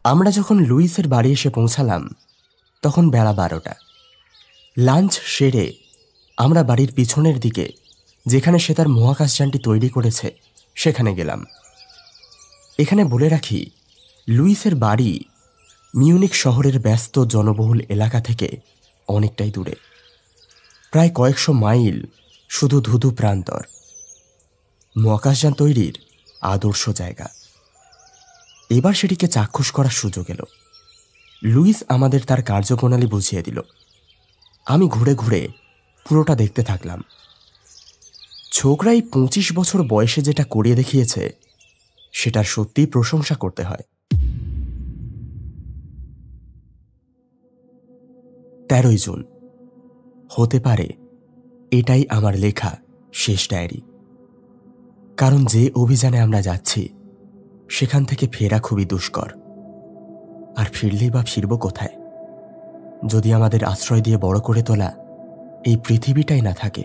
আমরা যখন লুইসের বাড়ি এসে পৌঁছালাম তখন বেলা 12টা। লাঞ্চ সেরে আমরা বাড়ির পিছনের দিকে, যেখানে সে তার মহাকাশযানটি তৈরি করেছে, সেখানে গেলাম। এখানে বলে রাখি, লুইসের বাড়ি মিউনিক শহরের ব্যস্ত জনবহুল এলাকা থেকে অনেকটাই দূরে, প্রায় কয়েকশো মাইল শুধু ধুধু প্রান্তর। মহাকাশযান তৈরির আদর্শ জায়গা। এবার সেটিকে চাক্ষুষ করার সুযোগ এলো। লুইস আমাদের তার কার্যপ্রণালী বুঝিয়ে দিল। আমি ঘুরে ঘুরে পুরোটা দেখতে থাকলাম। ছোকরাই 25 বছর বয়সে যেটা করিয়ে দেখিয়েছে সেটার সত্যিই প্রশংসা করতে হয়। 13 জুন। হতে পারে এটাই আমার লেখা শেষ ডায়েরি। কারণ যে অভিযানে আমরা যাচ্ছি সেখান থেকে ফেরা খুবই দুষ্কর। আর ফিরলেই বা ফিরব কোথায়, যদি আমাদের আশ্রয় দিয়ে বড় করে তোলা এই পৃথিবীটাই না থাকে?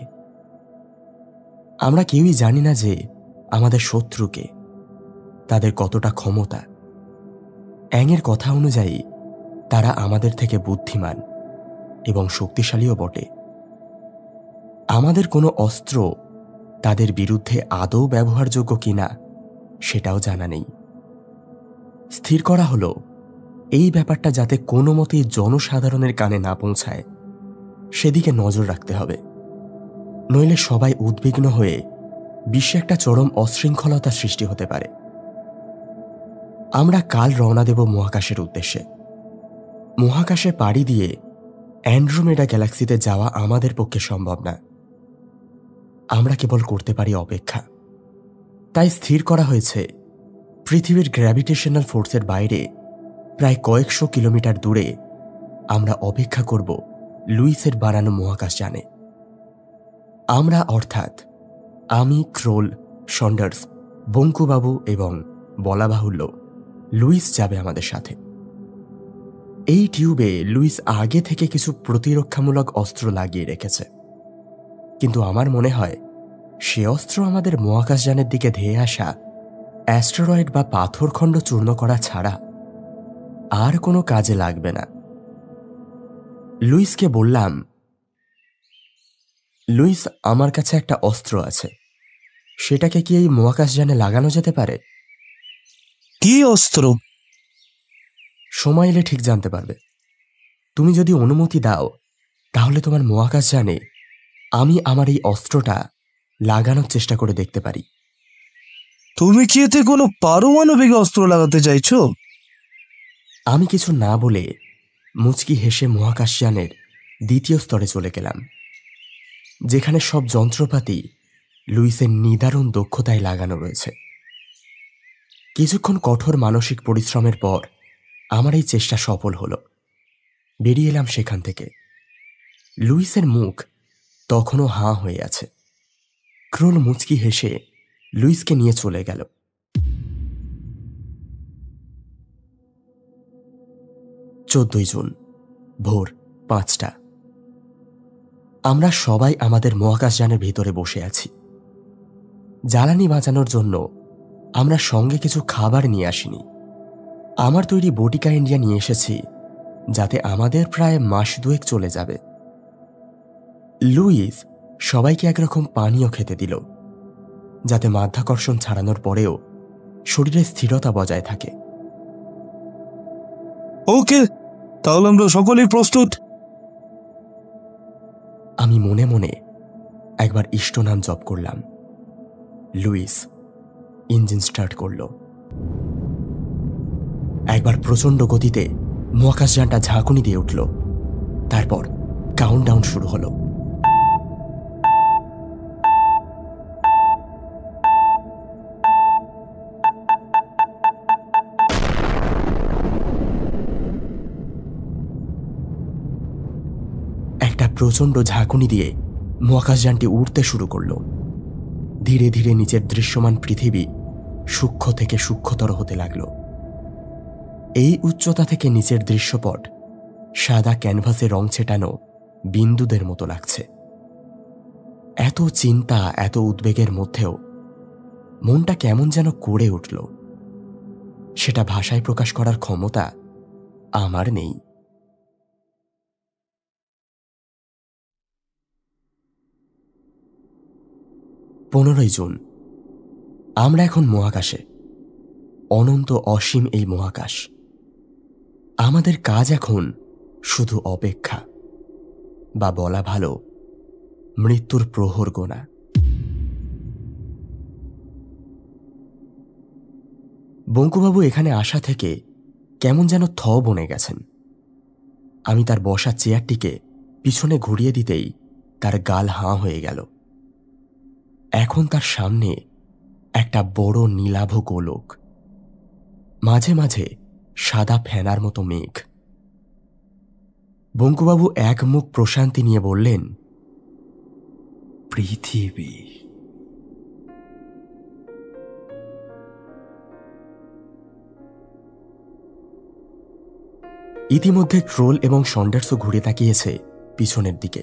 আমরা কেউই জানি না যে আমাদের শত্রুকে, তাদের কতটা ক্ষমতা। অ্যাংয়ের কথা অনুযায়ী তারা আমাদের থেকে বুদ্ধিমান এবং শক্তিশালীও বটে। আমাদের কোনো অস্ত্র তাদের বিরুদ্ধে আদৌ ব্যবহারযোগ্য কিনা সেটাও জানা নেই। স্থির করা হলো, এই ব্যাপারটা যাতে কোনো মতেই জনসাধারণের কানে না পৌঁছায় সেদিকে নজর রাখতে হবে, নইলে সবাই উদ্বিগ্ন হয়ে বিশ্বে একটা চরম অশৃঙ্খলতা সৃষ্টি হতে পারে। আমরা কাল রওনা দেব মহাকাশের উদ্দেশ্যে। মহাকাশে পাড়ি দিয়ে অ্যান্ড্রোমেডা গ্যালাক্সিতে যাওয়া আমাদের পক্ষে সম্ভব না। আমরা কেবল করতে পারি অপেক্ষা। তাই স্থির করা হয়েছে, পৃথিবীর গ্র্যাভিটেশনাল ফোর্সের বাইরে প্রায় কয়েকশো কিলোমিটার দূরে আমরা অপেক্ষা করব লুইসের বানানো মহাকাশযানে। আমরা অর্থাৎ আমি, ক্রোল, সন্ডার্স, বঙ্কুবাবু এবং বলা বাহুল্য লুইস যাবে আমাদের সাথে। এই টিউবে লুইস আগে থেকে কিছু প্রতিরক্ষামূলক অস্ত্র লাগিয়ে রেখেছে, কিন্তু আমার মনে হয় সে অস্ত্র আমাদের মহাকাশযানের দিকে ধেয়ে আসা অ্যাস্টেরয়েড বা পাথরখণ্ড চূর্ণ করা ছাড়া আর কোনো কাজে লাগবে না। লুইসকে বললাম, লুইস, আমার কাছে একটা অস্ত্র আছে, সেটাকে কি এই মহাকাশযানে লাগানো যেতে পারে? কি অস্ত্র? সময় এলে ঠিক জানতে পারবে। তুমি যদি অনুমতি দাও তাহলে তোমার মহাকাশযানে আমি আমার এই অস্ত্রটা লাগানোর চেষ্টা করে দেখতে পারি। তুমি কি এতে কোনো পারমাণবিক অস্ত্র লাগাতে চাইছো? আমি কিছু না বলে মুচকি হেসে মহাকাশযানের দ্বিতীয় স্তরে চলে গেলাম, যেখানে সব যন্ত্রপাতি লুইসের নিদারুণ দক্ষতায় লাগানো রয়েছে। কিছুক্ষণ কঠোর মানসিক পরিশ্রমের পর আমার এই চেষ্টা সফল হলো। বেরিয়ে এলাম সেখান থেকে। লুইসের মুখ তখনও হাঁ হয়ে আছে। ক্রোল মুচকি হেসে লুইসকে নিয়ে চলে গেল। 14 জুন, ভোর 5টা। আমরা সবাই আমাদের মহাকাশযানের ভিতরে বসে আছি। জ্বালানি বাঁচানোর জন্য আমরা সঙ্গে কিছু খাবার নিয়ে আসিনি। আমার তৈরি বটিকা ইন্ডিয়া নিয়ে এসেছি, যাতে আমাদের প্রায় মাস দুয়েক চলে যাবে। লুইস সবাইকে একরকম পানীয় খেতে দিল, যাতে মাধ্যাকর্ষণ ছাড়ানোর পরেও শরীরে স্থিরতা বজায় থাকে। ওকে, তাহলে আমরা সকলেই প্রস্তুত। আমি মনে মনে একবার ইষ্টনাম জপ করলাম। লুইস ইঞ্জিন স্টার্ট করল। একবার প্রচণ্ড গতিতে মহাকাশযানটা ঝাঁকুনি দিয়ে উঠল। তারপর কাউন্টডাউন শুরু হলো। প্রচণ্ড ঝাঁকুনি দিয়ে মহাকাশযানটি উড়তে শুরু করল। ধীরে ধীরে নিচের দৃশ্যমান পৃথিবী সূক্ষ্ম থেকে সূক্ষ্মতর হতে লাগল। এই উচ্চতা থেকে নিচের দৃশ্যপট সাদা ক্যানভাসে রং ছেটানো বিন্দুদের মতো লাগছে। এত চিন্তা, এত উদ্বেগের মধ্যেও মনটা কেমন যেন করে উঠল। সেটা ভাষায় প্রকাশ করার ক্ষমতা আমার নেই। 15 জুন। আমরা এখন মহাকাশে, অনন্ত অসীম এই মহাকাশ। আমাদের কাজ এখন শুধু অপেক্ষা, বা বলা ভালো মৃত্যুর প্রহর গোনা। বঙ্কুবাবু এখানে আসা থেকে কেমন যেন থ বনে গেছেন। আমি তার বসা চেয়ারটিকে পিছনে ঘুরিয়ে দিতেই তার গাল হাঁ হয়ে গেল। এখন তার সামনে একটা বড় নীলাভ গোলক, মাঝে মাঝে সাদা ফেনার মতো মেঘ। বঙ্কুবাবু এক মুখ প্রশান্তি নিয়ে বললেন, পৃথিবী। ইতিমধ্যে ট্রোল এবং সন্ডার্সও ঘুরে তাকিয়েছে পিছনের দিকে।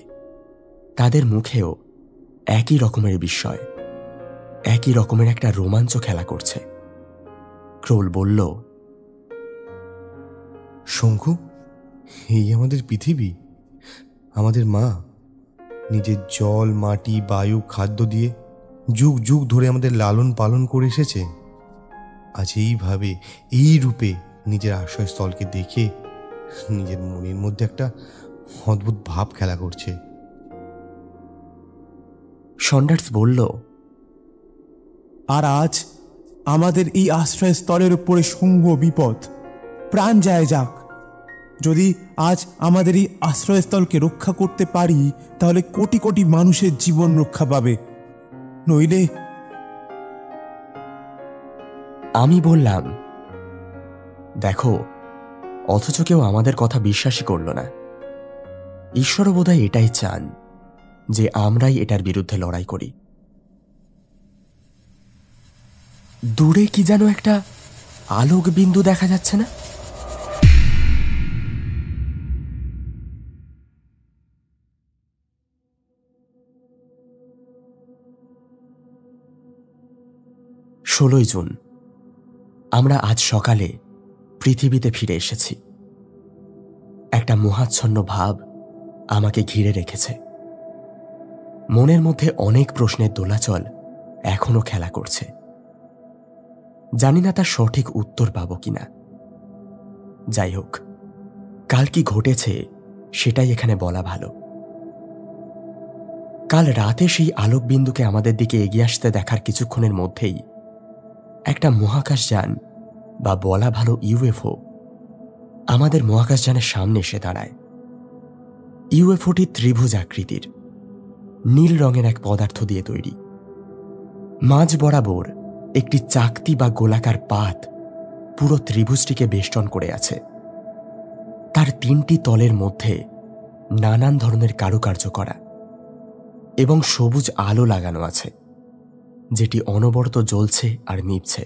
তাদের মুখেও একই রকমের বিস্ময়, একই রকমের একটা রোমাঞ্চ খেলা করছে। ট্রোল বলল, শঙ্কু, এই আমাদের পৃথিবী, আমাদের মা নিজের জল, মাটি, বায়ু, খাদ্য দিয়ে যুগ যুগ ধরে আমাদের লালন পালন করে এসেছে। আজ এইভাবে, এই রূপে নিজের আশ্রয়স্থলকে দেখে নিজের মনের মধ্যে একটা অদ্ভুত ভাব খেলা করছে। সন্ডার্স বলল, আর আজ আমাদের এই আশ্রয়স্থলের উপরে সমূহ বিপদ, প্রাণ যায় যাক। যদি আজ আমাদের এই আশ্রয়স্থলকে রক্ষা করতে পারি, তাহলে কোটি কোটি মানুষের জীবন রক্ষা পাবে। নইলে আমি বললাম, দেখো, অথচ কেউ আমাদের কথা বিশ্বাসই করল না। ঈশ্বর বোধহয় এটাই চান যে আমরাই এটার বিরুদ্ধে লড়াই করি। দূরে কি যেন একটা আলোক বিন্দু দেখা যাচ্ছে না? ষোলোই জুন। আমরা আজ সকালে পৃথিবীতে ফিরে এসেছি। একটা মোহাচ্ছন্ন ভাব আমাকে ঘিরে রেখেছে। মনের মধ্যে অনেক প্রশ্নের দোলাচল এখনো খেলা করছে। জানি না তার সঠিক উত্তর পাবো কিনা। যাই হোক, কাল কি ঘটেছে সেটাই এখানে বলা ভালো। কাল রাতে সেই আলোকবিন্দুকে আমাদের দিকে এগিয়ে আসতে দেখার কিছুক্ষণের মধ্যেই একটা মহাকাশযান, বা বলা ভালো ইউএফও, আমাদের মহাকাশযানের সামনে এসে দাঁড়ায়। ইউএফওটি ত্রিভুজ আকৃতির, নীল রঙের এক পদার্থ দিয়ে তৈরি। মাঝ বরাবর একটি চাকতি বা গোলাকার পাত পুরো ত্রিভুজটিকে বেষ্টন করে আছে। তার 3টি তলের মধ্যে নানান ধরনের কারুকার্য করা এবং সবুজ আলো লাগানো আছে, যেটি অনবরত জ্বলছে আর নিভছে।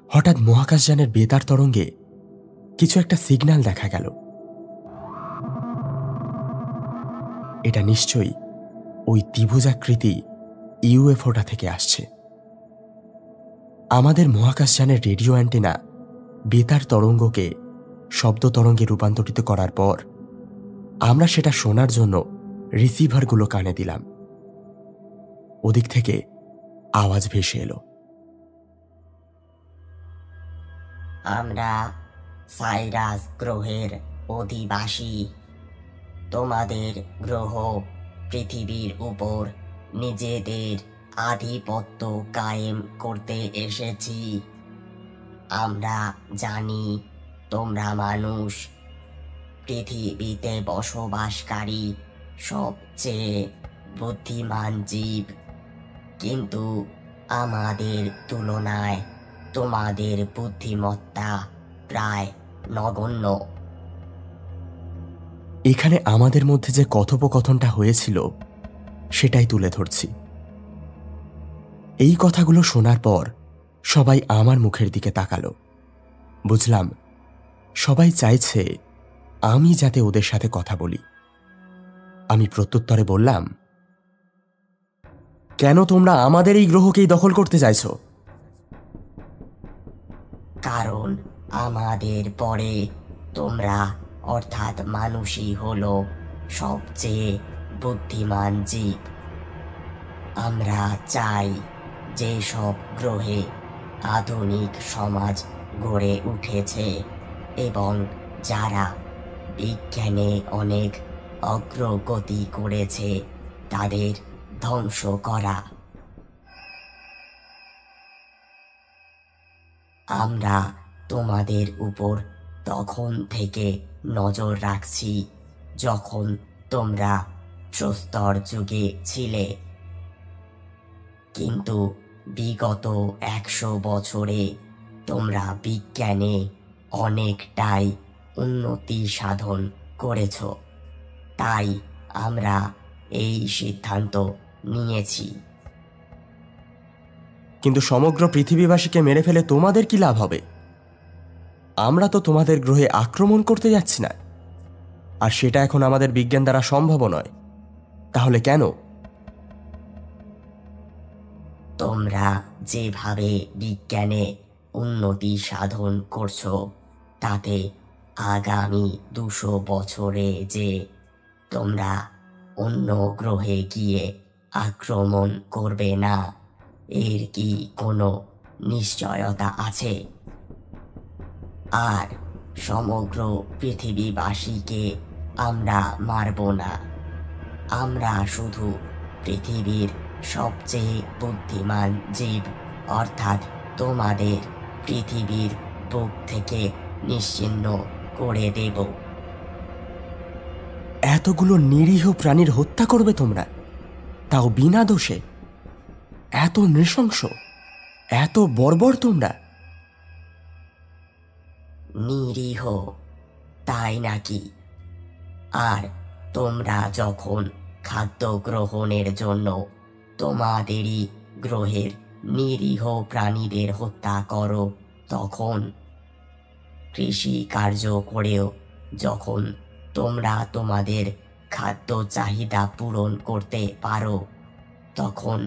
হঠাৎ মহাকাশযানের বেতার তরঙ্গে কিছু একটা সিগন্যাল দেখা গেল। এটা নিশ্চয়ই ওই ত্রিভুজাকৃতি ইউএফওটা থেকে আসছে। আমাদের মহাকাশযানের রেডিও অ্যান্টেনা বেতার তরঙ্গকে শব্দ তরঙ্গে রূপান্তরিত করার পর আমরা সেটা শোনার জন্য রিসিভারগুলো কানে দিলাম। ওদিক থেকে আওয়াজ ভেসে এলো, আমরা সাইরাস গ্রহের অধিবাসী। তোমাদের গ্রহ পৃথিবীর উপর নিজেদের আধিপত্য কায়েম করতে এসেছি। আমরা জানি তোমরা মানুষ পৃথিবীতে বসবাসকারী সবচেয়ে বুদ্ধিমান জীব, কিন্তু আমাদের তুলনায় তোমাদের বুদ্ধিমত্তা প্রায় নগণ্য। এখানে আমাদের মধ্যে যে কথোপকথনটা হয়েছিল সেটাই তুলে ধরছি। এই কথাগুলো শোনার পর সবাই আমার মুখের দিকে তাকালো। বুঝলাম সবাই চাইছে আমি যাতে ওদের সাথে কথা বলি। আমি প্রত্যুত্তরে বললাম, কেন তোমরা আমাদের এই গ্রহকেই দখল করতে চাইছো? কারণ আমাদের পরে তোমরা অর্থাৎ মানুষই হলো সবচেয়ে বুদ্ধিমান জীব। আমরা চাই যে সব গ্রহে আধুনিক সমাজ গড়ে উঠেছে এবং যারা বিজ্ঞানে অনেক অগ্রগতি করেছে তাদের ধ্বংস করা। আমরা তোমাদের উপর তখন থেকে নজর রাখছি যখন তোমরা প্রস্তর যুগে ছিলে, কিন্তু বিগত 100 বছরে তোমরা বিজ্ঞানে অনেকটাই উন্নতি সাধন করেছ। তাই আমরা এই সিদ্ধান্ত নিয়েছি। কিন্তু সমগ্র পৃথিবীবাসীকে মেরে ফেলে তোমাদের কি লাভ হবে? আমরা তো তোমাদের গ্রহে আক্রমণ করতে যাচ্ছি না, আর সেটা এখন আমাদের বিজ্ঞান দ্বারা সম্ভব নয়। তাহলে কেন? তোমরা যেভাবে বিজ্ঞানে উন্নতি সাধন করছো তাতে আগামী 200 বছরে যে তোমরা অন্য গ্রহে গিয়ে আক্রমণ করবে না, এর কি কোনো নিশ্চয়তা আছে? আর সমগ্র পৃথিবীবাসীকে আমরা মারব না। আমরা শুধু পৃথিবীর সবচেয়ে বুদ্ধিমান জীব অর্থাৎ তোমাদের পৃথিবীর বুক থেকে নিশ্চিহ্ন করে দেব। এতগুলো নিরীহ প্রাণীর হত্যা করবে তোমরা, তাও বিনা দোষে? এত নৃশংস, এত বর্বর তোমরা? নিরীহ তাই নাকি? আর তোমরা যখন খাদ্য গ্রহণের জন্য তোমাদেরই গ্রহের নিরীহ প্রাণীদের হত্যা করো, তখন কৃষি কার্য করেও যখন তোমরা তোমাদের খাদ্য চাহিদা পূরণ করতে পারো, তখন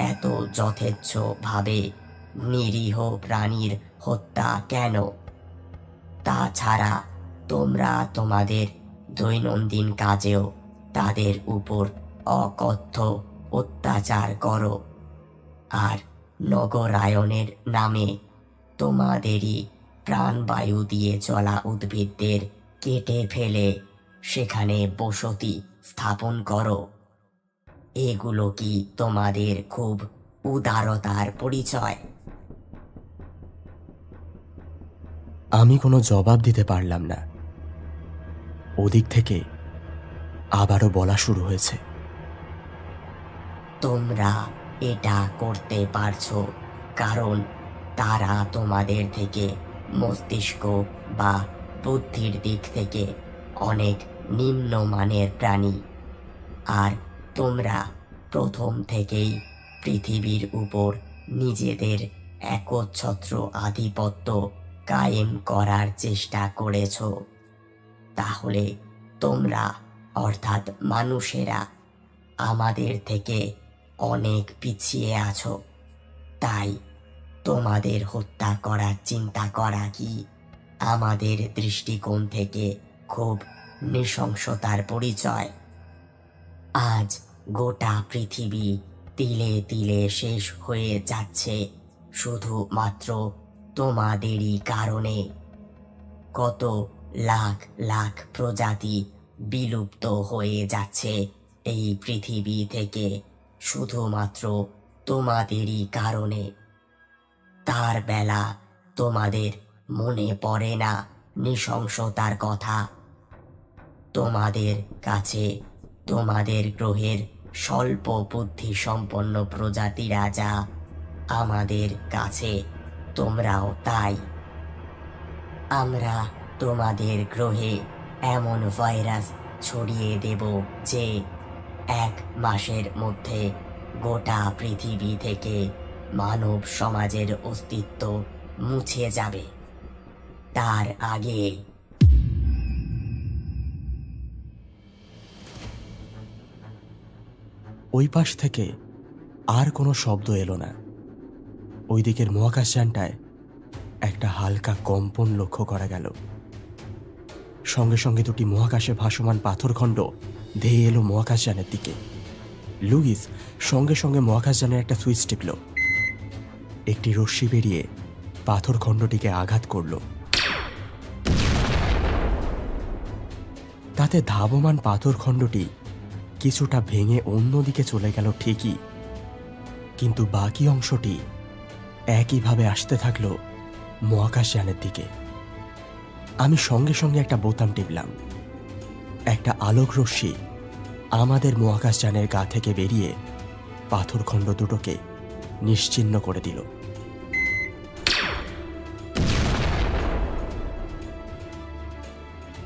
এত যথেচ্ছভাবে নিরীহ প্রাণীর হত্যা কেন? তাছাড়া তোমরা তোমাদের দৈনন্দিন কাজেও তাদের উপর অকথ্য অত্যাচার করো, আর নগরায়নের নামে তোমাদেরই প্রাণবায়ু দিয়ে চলা উদ্ভিদদের কেটে ফেলে সেখানে বসতি স্থাপন করো। এগুলো কি তোমাদের খুব উদারতার পরিচয়? আমি কোনো জবাব দিতে পারলাম না। ওদিক থেকে আবারও বলা শুরু হয়েছে, তোমরা এটা করতে পারছো কারণ তারা তোমাদের থেকে মস্তিষ্ক বা বুদ্ধির দিক থেকে অনেক নিম্নমানের প্রাণী, আর তোমরা প্রথম থেকেই পৃথিবীর উপর নিজেদের একচ্ছত্র আধিপত্য কায়েম করার চেষ্টা করেছ। তাহলে তোমরা অর্থাৎ মানুষেরা আমাদের থেকে অনেক পিছিয়ে আছো। তাই তোমাদের হত্যা করার চিন্তা করা কি আমাদের দৃষ্টিকোণ থেকে খুব নৃশংসতার পরিচয়। আজ গোটা পৃথিবী তিলে তিলে শেষ হয়ে যাচ্ছে শুধুমাত্র তোমাদেরই কারণে। কত লাখ লাখ প্রজাতি বিলুপ্ত হয়ে যাচ্ছে এই পৃথিবী থেকে শুধুমাত্র তোমাদেরই কারণে। তার বেলা তোমাদের মনে পড়ে না নৃশংসতার কথা? তোমাদের কাছে তোমাদের গ্রহের স্বল্প বুদ্ধি সম্পন্ন প্রজাতিরা যা, আমাদের কাছে তোমরাও তাই। আমরা তোমাদের গ্রহে এমন ভাইরাস ছড়িয়ে দেব যে 1 মাসের মধ্যে গোটা পৃথিবী থেকে মানব সমাজের অস্তিত্ব মুছে যাবে। তার আগে ওই পাশ থেকে আর কোনো শব্দ এলো না। ওই দিকের মহাকাশযানটায় একটা হালকা কম্পন লক্ষ্য করা গেল। সঙ্গে সঙ্গে দুটি মহাকাশে ভাসমান পাথরখণ্ড ধেয়ে এলো মহাকাশযানের দিকে। লুইস সঙ্গে সঙ্গে মহাকাশযানের একটা সুইচ টিপল। একটি রশ্মি বেরিয়ে পাথরখণ্ডটিকে আঘাত করল। তাতে ধাবমান পাথরখণ্ডটি কিছুটা ভেঙে অন্যদিকে চলে গেল ঠিকই, কিন্তু বাকি অংশটি একইভাবে আসতে থাকলো মহাকাশযানের দিকে। আমি সঙ্গে সঙ্গে একটা বোতাম টিপলাম। একটা আলোক রশ্মি আমাদের মহাকাশযানের গা থেকে বেরিয়ে পাথরখণ্ড দুটোকে নিশ্চিহ্ন করে দিল।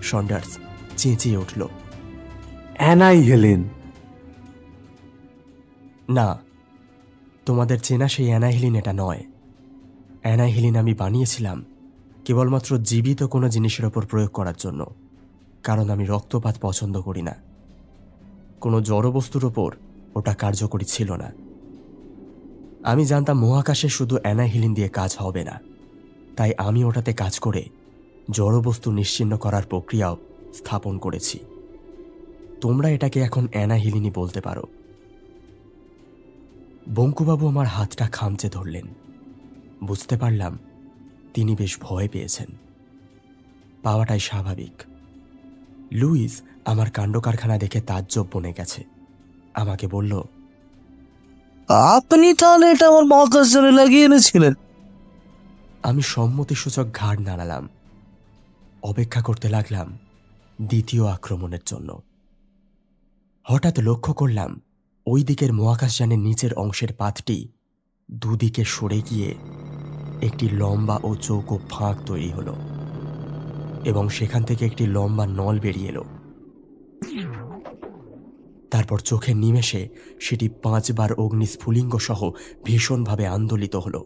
সন্ডার্স চেঁচিয়ে উঠল, অ্যানাইহেলেন। না, তোমাদের চেনা সেই অ্যানাহিলিন এটা নয়। অ্যানাহিলিন আমি বানিয়েছিলাম কেবলমাত্র জীবিত কোনো জিনিসের ওপর প্রয়োগ করার জন্য, কারণ আমি রক্তপাত পছন্দ করি না। কোনো জড়বস্তুর ওপর ওটা কার্যকরী ছিল না। আমি জানতাম মহাকাশে শুধু অ্যানাহিলিন দিয়ে কাজ হবে না, তাই আমি ওটাতে কাজ করে জড়বস্তু নিশ্চিহ্ন করার প্রক্রিয়াও স্থাপন করেছি। তোমরা এটাকে এখন অ্যানাহিলিনই বলতে পারো। বঙ্কুবাবু আমার হাতটা খামচে ধরলেন। বুঝতে পারলাম তিনি বেশ ভয় পেয়েছেন। পাওয়াটাই স্বাভাবিক। লুইস আমার কাণ্ডকারখানা দেখে তাজ্জব বনে গেছে। আমাকে বলল, আপনি তাহলে এটা আমার মহাকাশযানে লাগিয়ে এনেছিলেন? আমি সম্মতিসূচক ঘাড় নাড়ালাম। অপেক্ষা করতে লাগলাম দ্বিতীয় আক্রমণের জন্য। হঠাৎ লক্ষ্য করলাম ওই দিকের মহাকাশযানের নিচের অংশের পাতটি দুদিকে সরে গিয়ে একটি লম্বা ও চৌকো ফাঁক তৈরি হলো এবং সেখান থেকে একটি লম্বা নল বেরিয়ে এলো। তারপর চোখের নিমেষে সেটি 5 বার অগ্নিস্ফুলিঙ্গ সহ ভীষণভাবে আন্দোলিত হলো।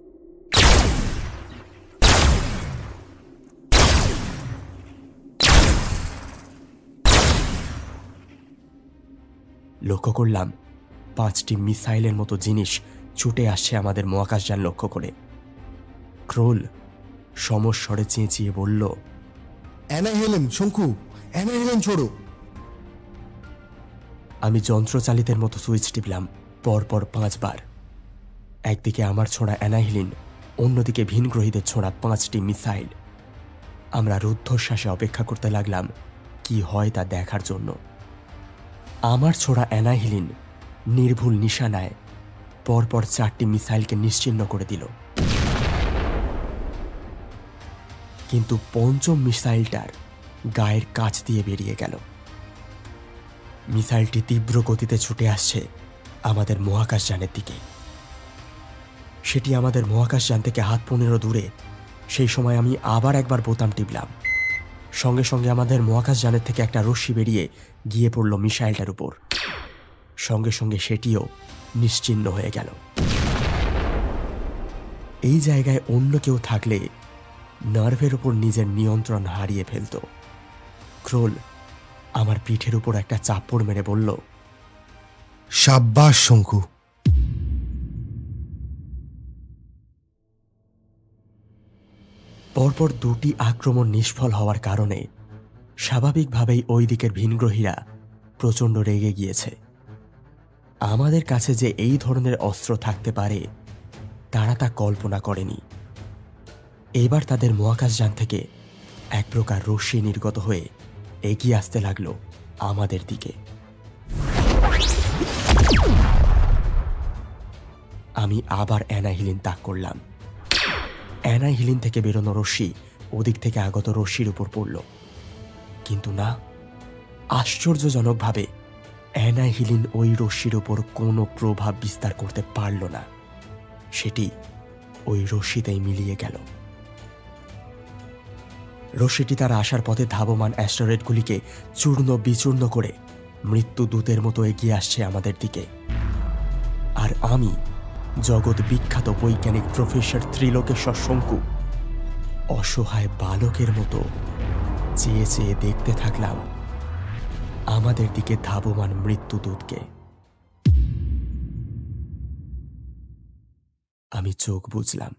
লক্ষ্য করলাম 5টি মিসাইলের মতো জিনিস ছুটে আসছে আমাদের মহাকাশযান লক্ষ্য করে। ক্রোল সমস্বরে চেঁচিয়ে বলল, অ্যানাহেলেন, শঙ্কু, অ্যানাহেলেন ছোড়ো। আমি যন্ত্রচালিতের মতো সুইচ টিপলাম পরপর 5 বার। একদিকে আমার ছোড়া অ্যানাহিলিন, অন্যদিকে ভিনগ্রহীদের ছোড়া 5টি মিসাইল। আমরা রুদ্ধশ্বাসে অপেক্ষা করতে লাগলাম কি হয় তা দেখার জন্য। আমার ছোড়া অ্যানাহিলিন নির্ভুল নিশানায় পরপর 4টি মিসাইলকে নিশ্চিহ্ন করে দিল, কিন্তু 5ম মিসাইলটার গায়ের কাছ দিয়ে বেরিয়ে গেল। মিসাইলটি তীব্র গতিতে ছুটে আসছে আমাদের মহাকাশযানের দিকে। সেটি আমাদের মহাকাশযান থেকে হাত 15 দূরে। সেই সময় আমি আবার একবার বোতাম টিপলাম। সঙ্গে সঙ্গে আমাদের মহাকাশযানের থেকে একটা রশ্মি বেরিয়ে গিয়ে পড়ল মিসাইলটার উপর। সঙ্গে সঙ্গে সেটিও নিশ্চিহ্ন হয়ে গেল। এই জায়গায় অন্য কেউ থাকলে নার্ভের উপর নিজের নিয়ন্ত্রণ হারিয়ে ফেলত। ক্রোল আমার পিঠের উপর একটা চাপড় মেরে বলল, সাব্বাস শঙ্কু। পরপর 2টি আক্রমণ নিষ্ফল হওয়ার কারণে স্বাভাবিকভাবেই ওই দিকের ভিনগ্রহীরা প্রচণ্ড রেগে গিয়েছে। আমাদের কাছে যে এই ধরনের অস্ত্র থাকতে পারে তারা তা কল্পনা করেনি। এবার তাদের মহাকাশযান থেকে এক প্রকার রশ্মি নির্গত হয়ে এগিয়ে আসতে লাগলো আমাদের দিকে। আমি আবার অ্যানাহিলিন তাক করলাম। অ্যানাহিলিন থেকে বেরোনো রশ্মি ওদিক থেকে আগত রশ্মির উপর পড়ল, কিন্তু না, আশ্চর্যজনকভাবে অ্যানাহিলিন ওই রশ্মির উপর কোনো প্রভাব বিস্তার করতে পারল না। সেটি ওই রশ্মিতেই মিলিয়ে গেল। রশ্মিটি তার আসার পথে ধাবমান অ্যাস্টেরয়েডগুলিকে চূর্ণ বিচূর্ণ করে মৃত্যু দূতের মতো এগিয়ে আসছে আমাদের দিকে। আর আমি জগৎ বিখ্যাত বৈজ্ঞানিক প্রফেসর ত্রিলোকেশ্বর শঙ্কু অসহায় বালকের মতো চেয়ে চেয়ে দেখতে থাকলাম আমাদের দিকে ধাবমান মৃত্যুদূতকে। আমি চোখ বুজলাম।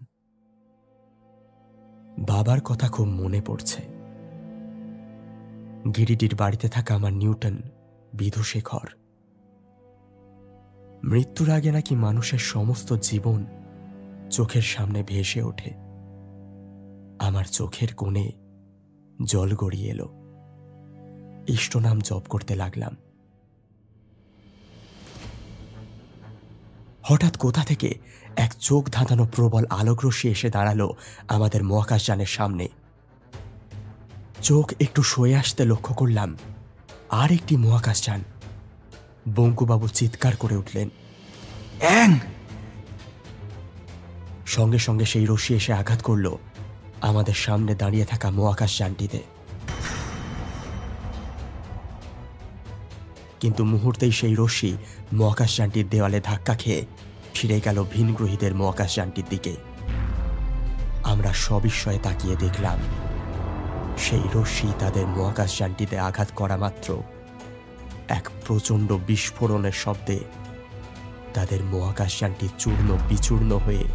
বাবার কথা খুব মনে পড়ছে। গিরিডির বাড়িতে থাকা আমার নিউটন বিধুশেখর। মৃত্যুর আগে নাকি মানুষের সমস্ত জীবন চোখের সামনে ভেসে ওঠে। আমার চোখের কোণে জল গড়িয়ে এলো। ইষ্টনাম জপ করতে লাগলাম। হঠাৎ কোথা থেকে এক চোখ ধাঁধানো প্রবল আলোকরশ্মি এসে দাঁড়ালো আমাদের মহাকাশযানের সামনে। চোখ একটু সয়ে আসতে লক্ষ্য করলাম আর একটি মহাকাশযান। বঙ্কুবাবু চিৎকার করে উঠলেন, অ্যাং! সঙ্গে সঙ্গে সেই রশ্মি এসে আঘাত করল আমাদের সামনে দাঁড়িয়ে থাকা মহাকাশযানটিতে। কিন্তু মুহূর্তেই সেই রশ্মি মহাকাশযানটির দেওয়ালে ধাক্কা খেয়ে ফিরে গেল ভিনগ্রহীদের মহাকাশযানটির দিকে। আমরা সবিস্ময়ে তাকিয়ে দেখলাম সেই রশ্মি তাদের মহাকাশযানটিতে আঘাত করা মাত্র এক প্রচণ্ড বিস্ফোরণের শব্দে তাদের মহাকাশযানটি চূর্ণ বিচূর্ণ হয়ে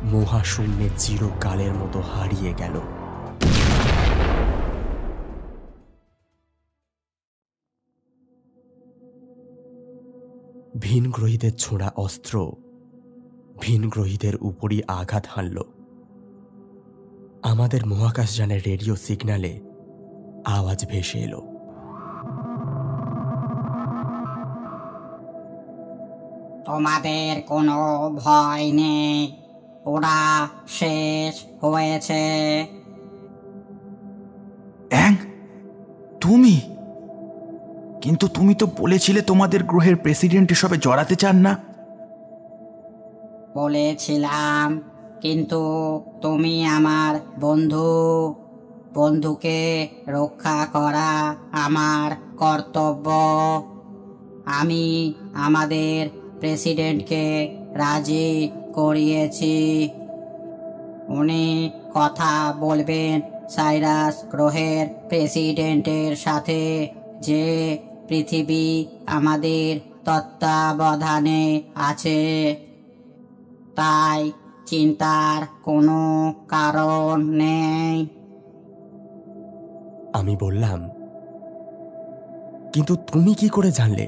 মহাশূন্যে চিরকালের মতো হারিয়ে গেল। ভিনগ্রহীদের ছোড়া অস্ত্র ভিনগ্রহীদের উপরই আঘাত হানল। আমাদের মহাকাশযানের রেডিও সিগন্যালে আওয়াজ ভেসে এলো, তোমাদের কোনো ভয় নেই, ওরা শেষ হয়েছে। অ্যাং, তুমি? কিন্তু তুমি তো বলেছিলে তোমাদের গ্রহের প্রেসিডেন্ট এসবে জড়াতে চান না। বলেছিলাম, কিন্তু তুমি আমার বন্ধু। বন্ধুকে রক্ষা করা আমার কর্তব্য। আমি আমাদের প্রেসিডেন্টকে রাজি করিয়েছি। উনি কথা বলবেন সাইরাস গ্রহের প্রেসিডেন্টের সাথে যে পৃথিবী আমাদের তত্ত্বাবধানে আছে। তাই চিন্তার কোনো কারণ নেই। আমি বললাম, কিন্তু তুমি কি করে জানলে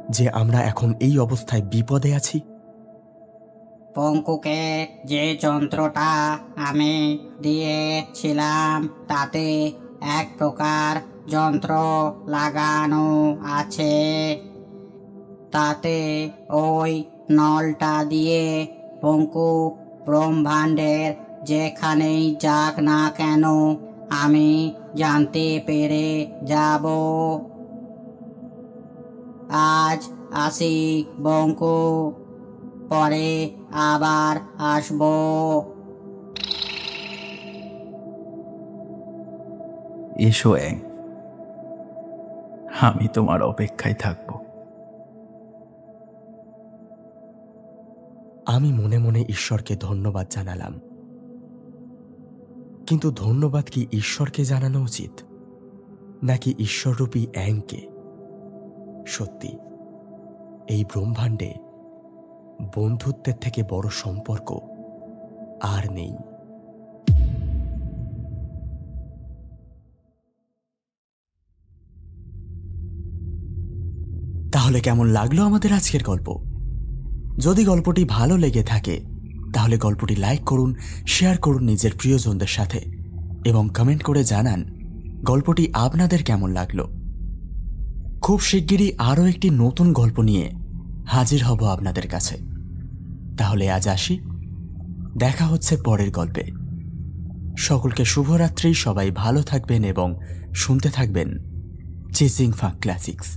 যে আমরা এখন এই অবস্থায় বিপদে আছি? পঙ্কুকে যে যন্ত্রটা আমি দিয়েছিলাম তাতে এক প্রকার যন্ত্র লাগানো আছে। তাতে ওই নলটা দিয়ে পঙ্কু ব্রহ্মাণ্ডের যেখানেই যাক না কেন আমি জানতে পেরে যাব। আজ আসি বঙ্কু, পরে আবার আসবো। এসো অ্যাং, আমি তোমার অপেক্ষায় থাকব। আমি মনে মনে ঈশ্বরকে ধন্যবাদ জানালাম। কিন্তু ধন্যবাদ কি ঈশ্বরকে জানানো উচিত, নাকি ঈশ্বররূপী অ্যাংকে? সত্যি এই ব্রহ্মাণ্ডে বন্ধুত্বের থেকে বড় সম্পর্ক আর নেই। তাহলে কেমন লাগলো আমাদের আজকের গল্প? যদি গল্পটি ভালো লেগে থাকে তাহলে গল্পটি লাইক করুন, শেয়ার করুন নিজের প্রিয়জনদের সাথে এবং কমেন্ট করে জানান গল্পটি আপনাদের কেমন লাগলো। খুব শিগগিরই আরও একটি নতুন গল্প নিয়ে হাজির হব আপনাদের কাছে। তাহলে আজ আসি, দেখা হচ্ছে পরের গল্পে। সকলকে শুভরাত্রি। সবাই ভালো থাকবেন এবং শুনতে থাকবেন চেজিং ফাঙ্ক ক্লাসিক্স।